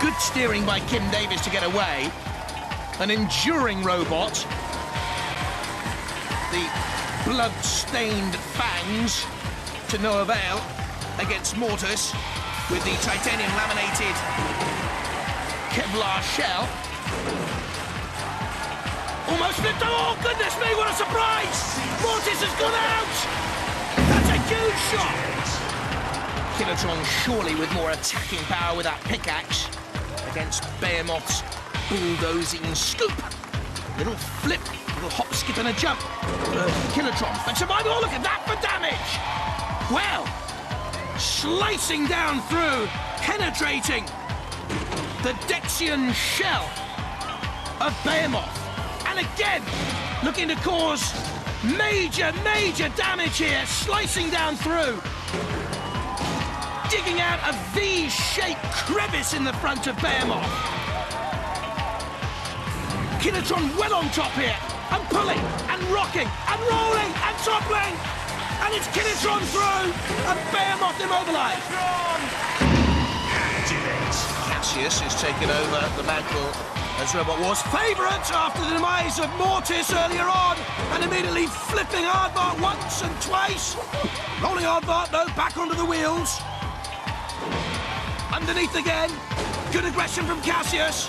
Good steering by Kim Davis to get away. An enduring robot. The blood-stained fangs to no avail against Mortis with the titanium laminated Kevlar shell. Almost flipped. Oh, goodness me, what a surprise! Mortis has gone out! That's a huge shot! Kilotron surely with more attacking power with that pickaxe against Behemoth's bulldozing scoop. Little flip, little hop, skip and a jump for Kilotron. But survival, look at that for damage! Well, slicing down through, penetrating the Dexian shell of Behemoth. And again, looking to cause major, major damage here, slicing down through. Digging out a V-shaped crevice in the front of Behemoth. Kilotron well on top here, and pulling, and rocking, and rolling, and toppling. And it's Kilotron through, and Behemoth immobilised. Activate. Cassius has taken over the mantle as Robot Wars favourite after the demise of Mortis earlier on, and immediately flipping Hardbark once and twice. Rolling Hardbark, though, back onto the wheels. Underneath again. Good aggression from Cassius.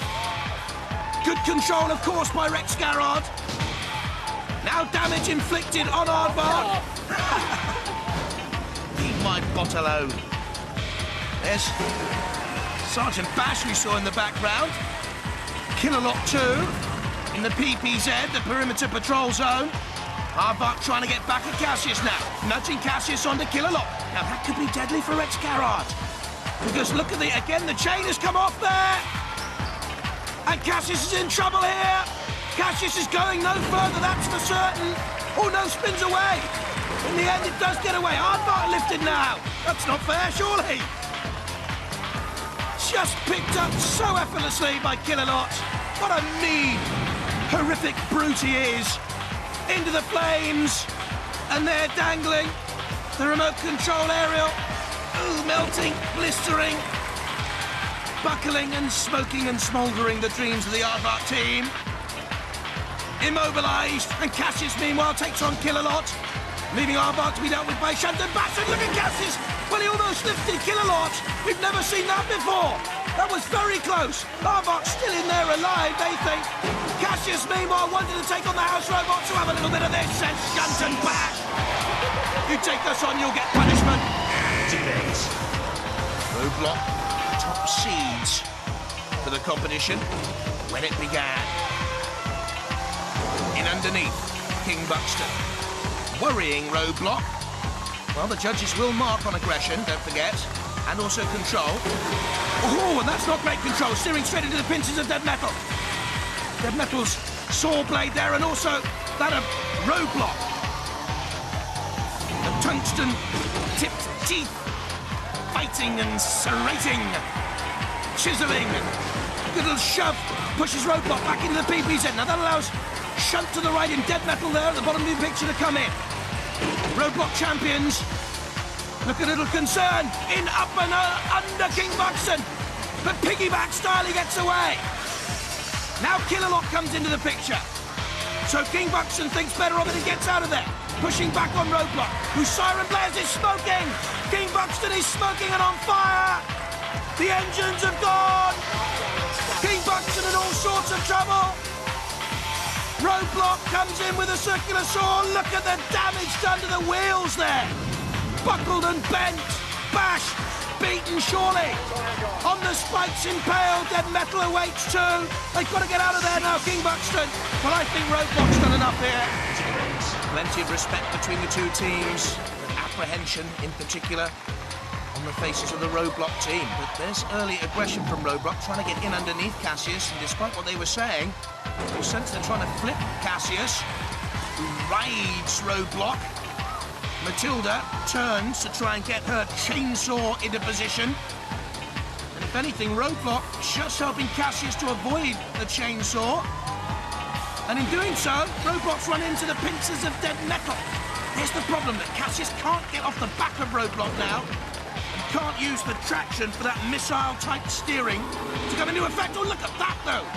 Good control, of course, by Rex Garrod. Now damage inflicted on Hardbark. Leave my bot alone. There's Sergeant Bash we saw in the background. Kill-A-Lot 2 in the PPZ, the perimeter patrol zone. Hardbark trying to get back at Cassius now, nudging Cassius onto Kill-A-Lot. Now that could be deadly for Rex Garrod. Because look at the chain has come off there. And Cassius is in trouble here. Cassius is going no further, that's for certain. Oh no, spins away. In the end, it does get away. Hardbark lifted now. That's not fair, surely. Just picked up so effortlessly by Kill-A-Lot. What a mean, horrific brute he is. Into the flames. And they're dangling. The remote control aerial. Ooh, melting, blistering. Buckling and smoking and smouldering the dreams of the Hardbark team. Immobilised. And Cassius, meanwhile, takes on Kill-A-Lot. Leaving Hardbark to be dealt with by Shanton Bassett. Look at Cassius. Well, he almost lifted Kill-A-Lot. We've never seen that before. That was very close. Hardbark's still in there alive, they think. Cassius, meanwhile, wanted to take on the house robots. So have a little bit of this, says Shanton Bash. You take us on, you'll get punishment. Activate. Roadblock, top seeds for the competition. when it began. In underneath, King Buxton. Worrying roadblock. Well, the judges will mark on aggression, don't forget, and also control. Oh, and that's not great control, steering straight into the pincers of Dead Metal. Dead Metal's saw blade there, and also that of roadblock. The tungsten tipped teeth, fighting and serrating, chiseling. Good little shove pushes roadblock back into the PPZ. Now that allows shunt to the right in Dead Metal there at the bottom of the picture to come in. Roadblock champions look a little concerned. In, up and under King Buxton, but piggyback style he gets away. Now Killalot comes into the picture. So King Buxton thinks better of it and gets out of there. Pushing back on roadblock, whose siren blares is smoking. King Buxton is smoking and on fire. The engines have gone. King Buxton in all sorts of trouble. Roadblock comes in with a circular saw. Look at the damage done to the wheels there. Buckled and bent, bashed, beaten surely. On the spikes impaled, Dead Metal awaits too. They've got to get out of there now, King Buxton. Well, I think Roadblock's done enough here. Plenty of respect between the two teams, but apprehension in particular on the faces of the Roadblock team. But there's early aggression from Roadblock, trying to get in underneath Cassius, and despite what they were saying, you sense they're trying to flip Cassius, who rides Roadblock. Matilda turns to try and get her chainsaw into position. And if anything, Roadblock just helping Cassius to avoid the chainsaw. And in doing so, Roadblock's run into the pincers of Dead Metal. Here's the problem, that Cassius can't get off the back of Roadblock now. And can't use the traction for that missile-type steering to come into effect. Oh, look at that, though.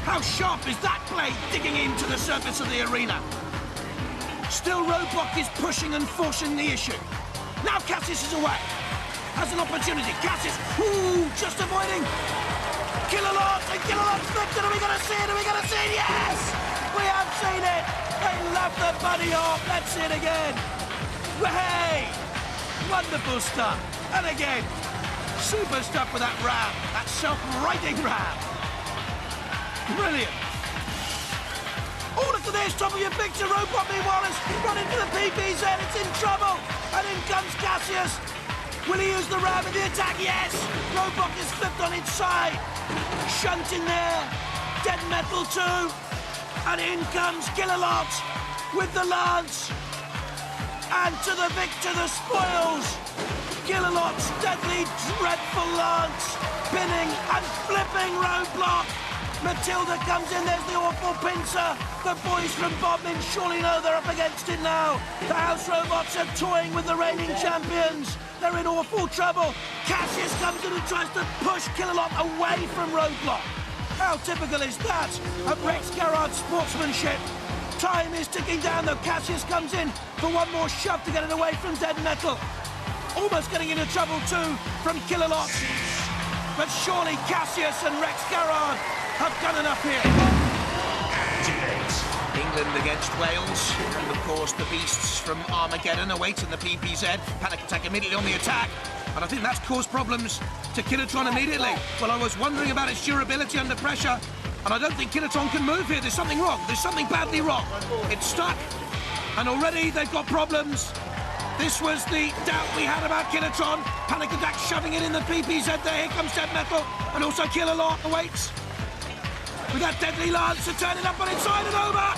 How sharp is that blade digging into the surface of the arena? Still, Roadblock is pushing and forcing the issue. Now Cassius is away. Has an opportunity. Cassius, ooh, just avoiding. Killalot, and Killalot's flipped it. Are we going to see it? Are we going to see it? Yes! We have seen it. They love the bunny hop. Let's see it again. Hey! Wonderful stuff. And again, super stuff with that ram. That self-righting ram. Brilliant. Oh, look at this, top of your picture. Roadblock, meanwhile, has run into the PPZ. It's in trouble. And in comes Cassius. Will he use the ram in the attack? Yes. Roadblock is flipped on its side. Shunt in there. Dead Metal too. And in comes Killalot with the lance. And to the victor, the spoils. Killalot's deadly, dreadful lance. Pinning and flipping Roadblock. Matilda comes in, there's the awful pincer. The boys from Bodmin surely know they're up against it now. The House Robots are toying with the reigning champions. They're in awful trouble. Cassius comes in and tries to push Killalot away from Roadblock. How typical is that of Rex Garrard's sportsmanship? Time is ticking down, though. Cassius comes in for one more shove to get it away from Dead Metal. Almost getting into trouble too from Killalot. But surely Cassius and Rex Garrard have done enough here. England against Wales, and of course the beasts from Armageddon awaiting the PPZ. Panic Attack immediately on the attack, and I think that's caused problems to Killatron immediately. Well, I was wondering about its durability under pressure, and I don't think Killatron can move here. There's something wrong. There's something badly wrong. It's stuck, and already they've got problems. This was the doubt we had about Killatron. Panic Attack shoving it in the PPZ there. Here comes Dead Metal, and also Killalot awaits. With that deadly lance to turn it up on its side and over.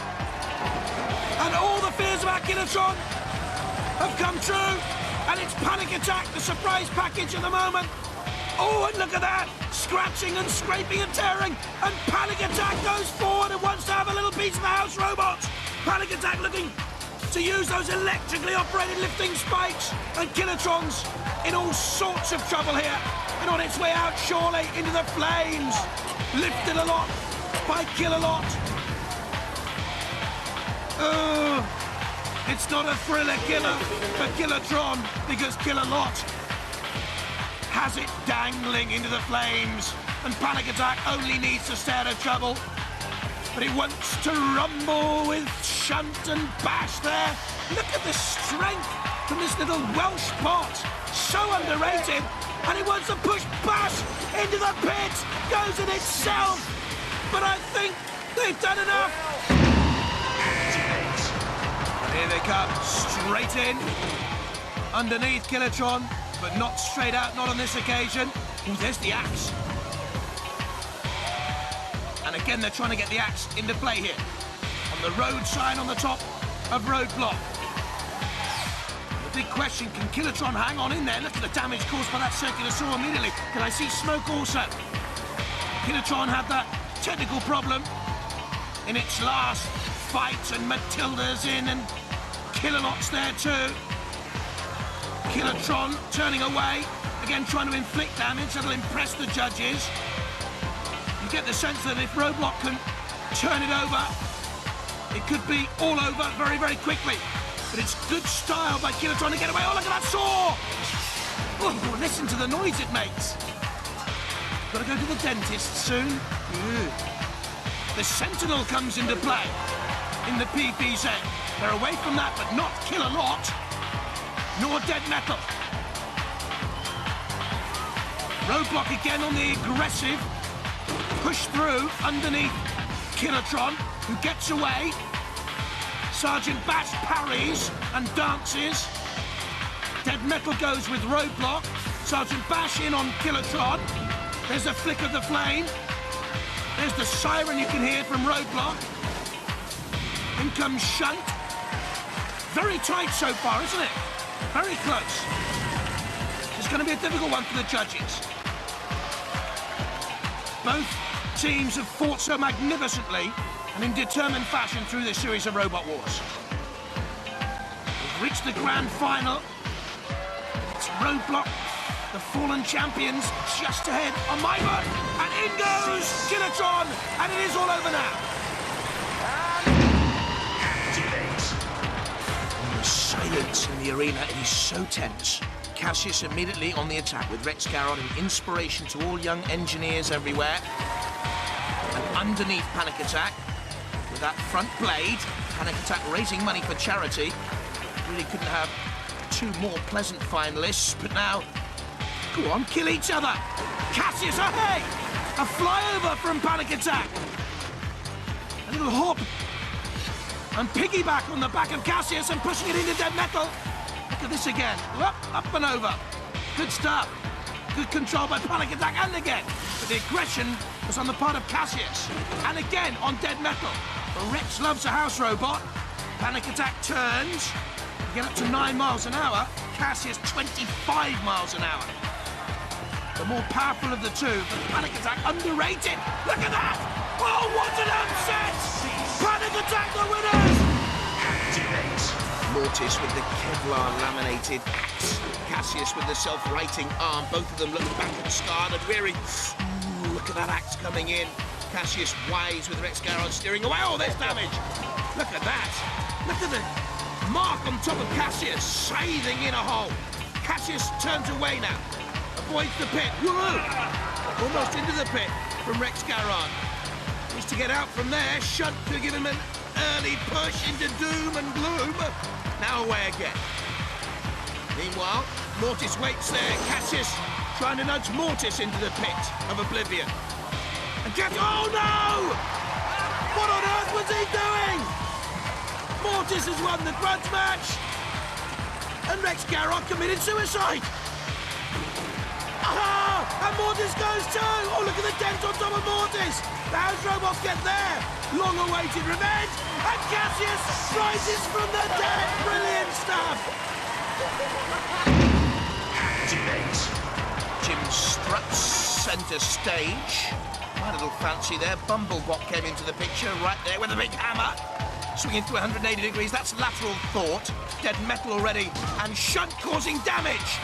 And all the fears about Killatron have come true. And it's Panic Attack, the surprise package at the moment. Oh, and look at that. Scratching and scraping and tearing. And Panic Attack goes forward and wants to have a little piece of the House Robots. Panic Attack looking to use those electrically operated lifting spikes. And Killatron's in all sorts of trouble here. And on its way out, surely, into the flames. Lifted a lot by Killalot. Oh, it's not a thriller killer for Killatron, because Killalot has it dangling into the flames, and Panic Attack only needs to stay out of trouble. But it wants to rumble with shunt and bash there. Look at the strength from this little Welsh bot. So underrated. And it wants to push bash into the pit. Goes in itself. but I think they've done enough. Activate. And here they come, straight in. Underneath Kilotron, but not straight out, not on this occasion. Oh, there's the axe. And again, they're trying to get the axe into play here. On the road sign on the top of roadblock. The big question, can Kilotron hang on in there? Look at the damage caused by that circular saw immediately. Can I see smoke also? Kilotron had that technical problem in its last fight, and Matilda's in, and Kilolot's there too. Kilotron turning away, again trying to inflict damage that'll impress the judges. You get the sense that if Roadblock can turn it over, it could be all over very, very quickly. But it's good style by Kilotron to get away. Oh, look at that saw! Oh, listen to the noise it makes. Got to go to the dentist soon. Ew. The Sentinel comes into play in the PPZ. They're away from that, but not Kilolot, nor Dead Metal. Roadblock again on the aggressive. Push through underneath Kilotron, who gets away. Sergeant Bash parries and dances. Dead Metal goes with Roadblock. Sergeant Bash in on Kilotron. There's a flick of the flame. There's the siren you can hear from Roadblock. In comes Shunt. Very tight so far, isn't it? Very close. It's going to be a difficult one for the judges. Both teams have fought so magnificently and in determined fashion through this series of Robot Wars. We've reached the grand final. It's Roadblock, the fallen champions, just ahead on my boat. And in goes Kilotron, and it is all over now. And the silence in the arena is so tense. Cassius immediately on the attack with Rex Garrod, an inspiration to all young engineers everywhere. And underneath Panic Attack, with that front blade, Panic Attack raising money for charity. Really couldn't have two more pleasant finalists, but now, go on, kill each other. Cassius, oh hey! A flyover from Panic Attack. A little hop. And piggyback on the back of Cassius and pushing it into Dead Metal. Look at this again. Up and over. Good stuff. Good control by Panic Attack, and again. But the aggression was on the part of Cassius. And again on Dead Metal. But Rex loves a house robot. Panic Attack turns. You get up to 9 miles an hour. Cassius 25 miles an hour. The more powerful of the two, but Panic Attack underrated. Look at that! Oh, what an upset! Panic Attack the winners! Activate. Mortis with the Kevlar laminated axe. Cassius with the self-righting arm. Both of them look battered, scarred and weary. Ooh, look at that axe coming in. Cassius wise with Rex Garrod steering away. Oh, there's damage. Look at that. Look at the mark on top of Cassius, scything in a hole. Cassius turns away now. Avoids the pit. Woo! Almost into the pit from Rex Garrod. Needs to get out from there. Shunt to give him an early push into doom and gloom. Now away again. Meanwhile, Mortis waits there. Cassius trying to nudge Mortis into the pit of oblivion. And Cassius, oh no! What on earth was he doing? Mortis has won the grudge match. And Rex Garrod committed suicide. Aha! And Mortis goes too! Oh, look at the dent on top of Mortis! The house robots get there! Long-awaited revenge! And Cassius rises from the dead! Brilliant stuff! Activate. Jim struts centre stage. My little fancy there. Bumblebot came into the picture right there with a big hammer. Swinging through 180 degrees. That's lateral thought. Dead Metal already. And Shunt causing damage.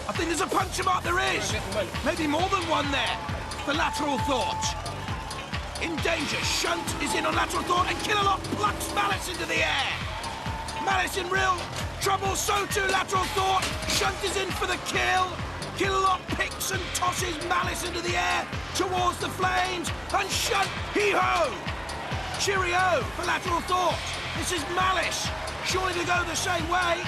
I think there's a puncture mark. There is. Maybe more than one there for lateral thought. In danger. Shunt is in on lateral thought, and Kilolot plucks Malice into the air. Malice in real trouble, so too lateral thought. Shunt is in for the kill. Kilolot picks and tosses Malice into the air towards the flames, and Shunt, hee-ho! Cheerio for lateral thought. This is Malice, surely to go the same way.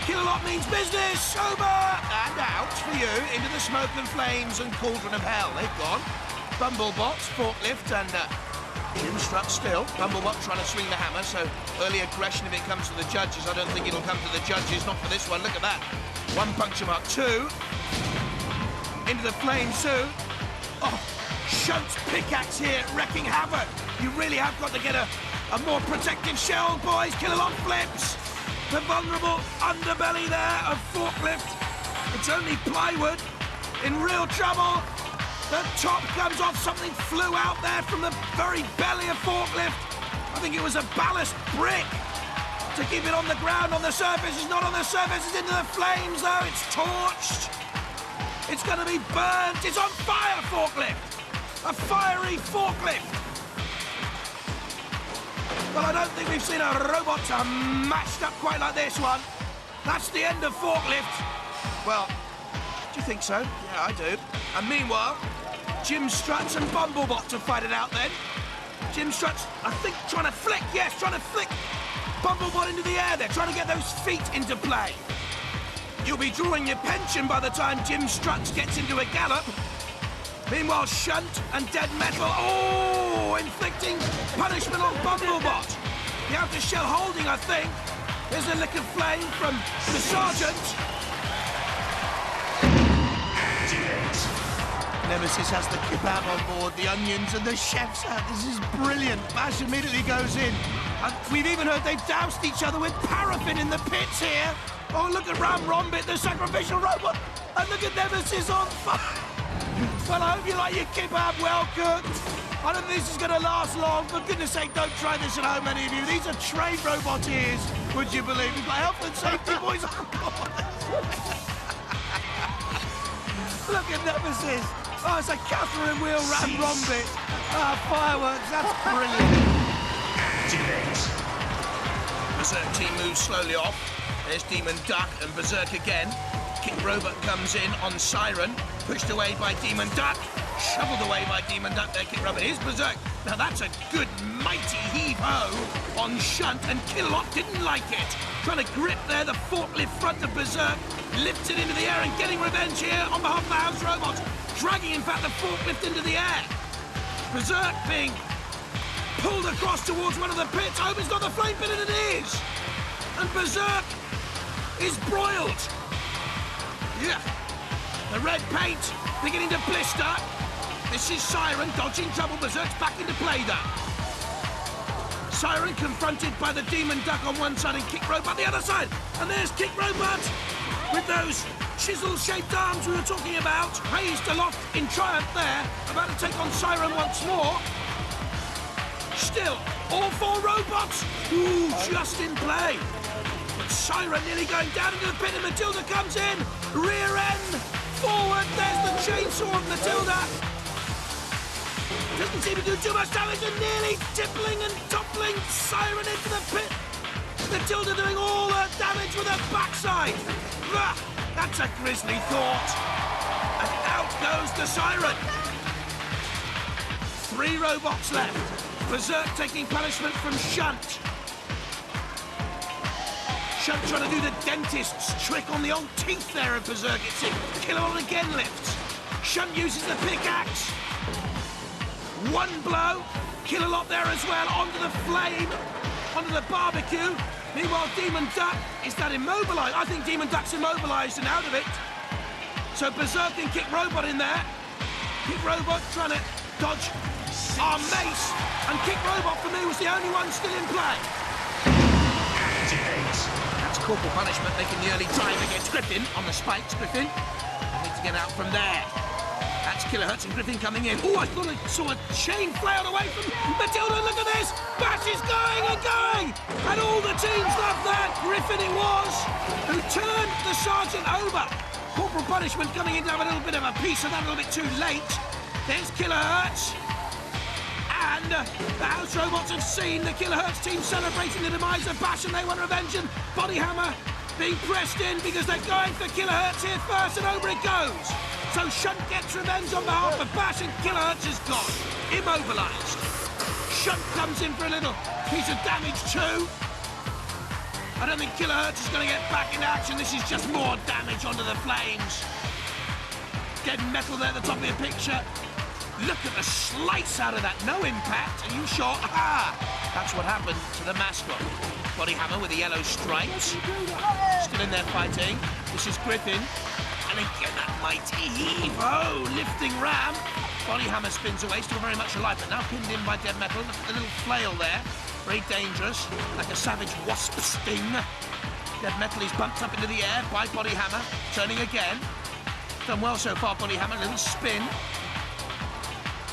Kilolot means business, over and out for you into the smoke and flames and cauldron of hell. They've gone. Bumblebot, forklift, and Jim Strutt still. Bumblebot trying to swing the hammer, so early aggression if it comes to the judges. I don't think it'll come to the judges, not for this one. Look at that. 1 puncture mark, 2. Into the flames, 2. Oh, Shunt's pickaxe here, wrecking havoc. You really have got to get a more protective shell, boys. Kill-a-lot flips. The vulnerable underbelly there of forklift. It's only plywood. In real trouble. The top comes off. Something flew out there from the very belly of forklift. I think it was a ballast brick to keep it on the ground. On the surface, it's not on the surface. It's into the flames, though. It's torched. It's going to be burnt. It's on fire, forklift. A fiery forklift. Well, I don't think we've seen a robot mashed up quite like this one. That's the end of forklift. Well, do you think so? Yeah, I do. And meanwhile, Jim Strutt and Bumblebot to fight it out then. Jim Strutt's, I think, trying to flick. Yes, trying to flick Bumblebot into the air. They're trying to get those feet into play. You'll be drawing your pension by the time Jim Strutt gets into a gallop. Meanwhile, Shunt and Dead Metal, oh, inflicting punishment on Bumblebot. The outer shell holding, I think. There's a lick of flame from the sergeant. Nemesis has the kebab on board, the onions and the chef's hat. This is brilliant. Bash immediately goes in. And we've even heard they've doused each other with paraffin in the pits here. Oh, look at Ram Rombit, the sacrificial robot. And look at Nemesis on fire. Well, I hope you like your kebab well cooked. I don't think this is going to last long. For goodness sake, don't try this at home, any of you. These are trained robot ears, would you believe? We've got health and safety boys on board. Look at Nemesis. Oh, it's a Catherine Wheel Ram Rombit. Ah, fireworks, that's brilliant. Berserk team moves slowly off. There's Demon Duck and Berserk again. Kick Robot comes in on Siren, pushed away by Demon Duck, shoveled away by Demon Duck there, Kick Robot. Here's Berserk. Now that's a good mighty heave-ho on Shunt, and Kill-a-Lot didn't like it. Trying to grip there the forklift front of Berserk, lifts it into the air and getting revenge here on behalf of the House Robots, dragging in fact the forklift into the air. Berserk being pulled across towards one of the pits. I hope it's not the flame pit, and it is. And Berserk is broiled. Yeah. The red paint beginning to blister. This is Siren dodging trouble. Berserk's back into play though. Siren confronted by the Demon Duck on one side and Kick Robot the other side. And there's Kick Robot with those chisel-shaped arms we were talking about, raised aloft in triumph there, about to take on Siren once more. Still, all 4 robots, ooh, just in play. But Siren nearly going down into the pit, and Matilda comes in, rear end, forward, there's the chainsaw of Matilda. Doesn't seem to do too much damage, and nearly tippling and toppling Siren into the pit. Matilda doing all her damage with her backside. Ugh, that's a grisly thought. And out goes the Siren. 3 robots left. Berserk taking punishment from Shunt. Shunt trying to do the dentist's trick on the old teeth there of Berserk. It's it. Kill-a-Lot again lifts. Shunt uses the pickaxe. 1 blow. Kill-a-Lot there as well. Onto the flame. Onto the barbecue. Meanwhile, Demon Duck, is that immobilised? I think Demon Duck's immobilised and out of it. So Berserk and Kick Robot in there. Kick Robot trying to dodge our mace. And Kick Robot, for me, was the only one still in play. That's corporal punishment, making the early time against Griffin on the spikes. Griffin, need to get out from there. That's Kilohertz and Griffin coming in. Oh, I thought I saw a chain flailed away from Matilda. Look at this. Bash is going and going. And all the teams love that. Griffin it was, who turned the sergeant over. Corporal punishment coming in to have a little bit of a piece of that a little bit too late. There's Kilohertz. And the House Robots have seen the Kilohertz team celebrating the demise of Bash, and they want revenge, and Body Hammer being pressed in because they're going for Kilohertz here first, and over it goes. So Shunt gets revenge on behalf of Bash, and Kilohertz is gone, immobilised. Shunt comes in for a little piece of damage too. I don't think Kilohertz is going to get back in action. This is just more damage onto the flames. Dead Metal there at the top of your picture. Look at the slice out of that. No impact. And you shot. Ah! That's what happened to the mascot. Body hammer with the yellow stripes. Still in there fighting. This is Griffin. And again, that mighty heave. Oh, lifting ram. Body hammer spins away, still very much alive, but now pinned in by Dead Metal. Look at the little flail there. Very dangerous, like a savage wasp sting. Dead Metal is bumped up into the air by Body Hammer. Turning again. Done well so far, Body Hammer. A little spin.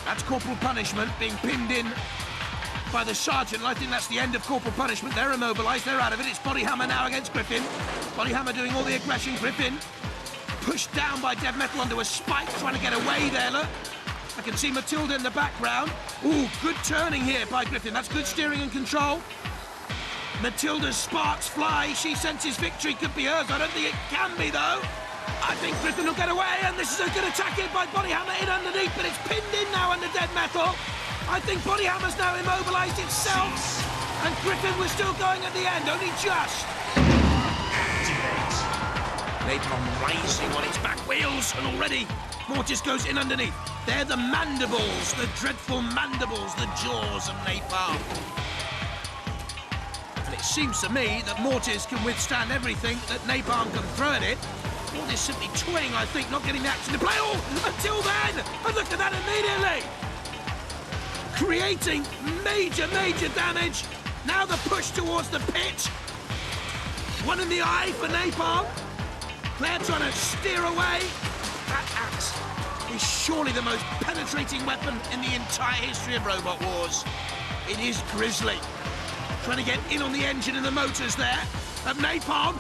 That's corporal punishment, being pinned in by the sergeant. I think that's the end of corporal punishment. They're immobilised, they're out of it. It's Body Hammer now against Griffin. Body Hammer doing all the aggression. Griffin pushed down by Dead Metal onto a spike, trying to get away there, look. I can see Matilda in the background. Ooh, good turning here by Griffin. That's good steering and control. Matilda's sparks fly. She senses victory could be hers. I don't think it can be, though. I think Griffin will get away, and this is a good attack here by Body Hammer in underneath, but it's pinned in now under Dead Metal. I think Body Hammer's now immobilised itself, and Griffin was still going at the end, only just. Activate. Napalm rising on its back wheels, and already Mortis goes in underneath. They're the mandibles, the dreadful mandibles, the jaws of Napalm. And it seems to me that Mortis can withstand everything that Napalm can throw at it. Mortis simply toying, I think, not getting the action to play. Oh, until then! And look at that immediately! Creating major, major damage. Now the push towards the pit. One in the eye for Napalm. Claire trying to steer away. That axe is surely the most penetrating weapon in the entire history of Robot Wars. It is grisly. Trying to get in on the engine and the motors there of Napalm.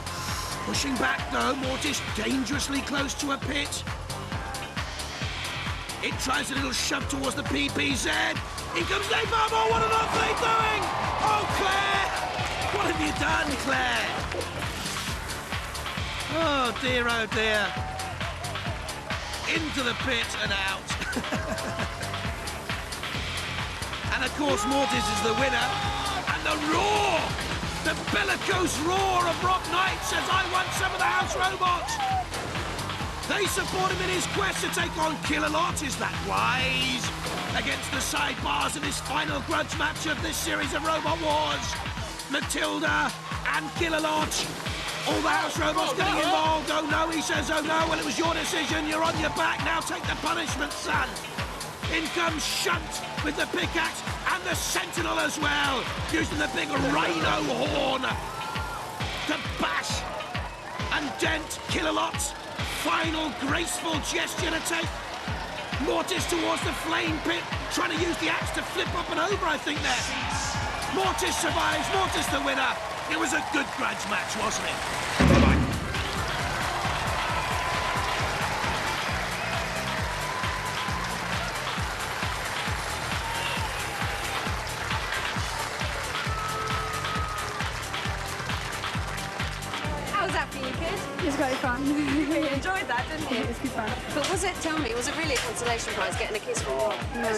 Pushing back though, Mortis dangerously close to a pit. It tries a little shove towards the PPZ. In comes Napalm. Oh, what on earth are they doing? Oh, Claire! What have you done, Claire? Oh dear, oh dear. Into the pit and out. And of course, Mortis is the winner. And the roar! The bellicose roar of Rock Knight says, I want some of the house robots. They support him in his quest to take on Kill-A-Lot. Is that wise? Against the sidebars of his final grudge match of this series of Robot Wars. Matilda and Kill-A-Lot. All the house robots getting involved. Oh no, he says, oh no. Well, it was your decision. You're on your back. Now take the punishment, son. In comes Shunt with the pickaxe and the Sentinel as well, using the big rhino horn to bash and dent Kill-A-Lot's final graceful gesture to take Mortis towards the flame pit, trying to use the axe to flip up and over, I think there. Mortis survives, Mortis the winner. It was a good grudge match, wasn't it? Bye-bye. How was that for you, kid? It was very fun. You enjoyed that, didn't you? It was good fun. But was it, tell me, was it really a consolation prize getting a kiss from Rob? No.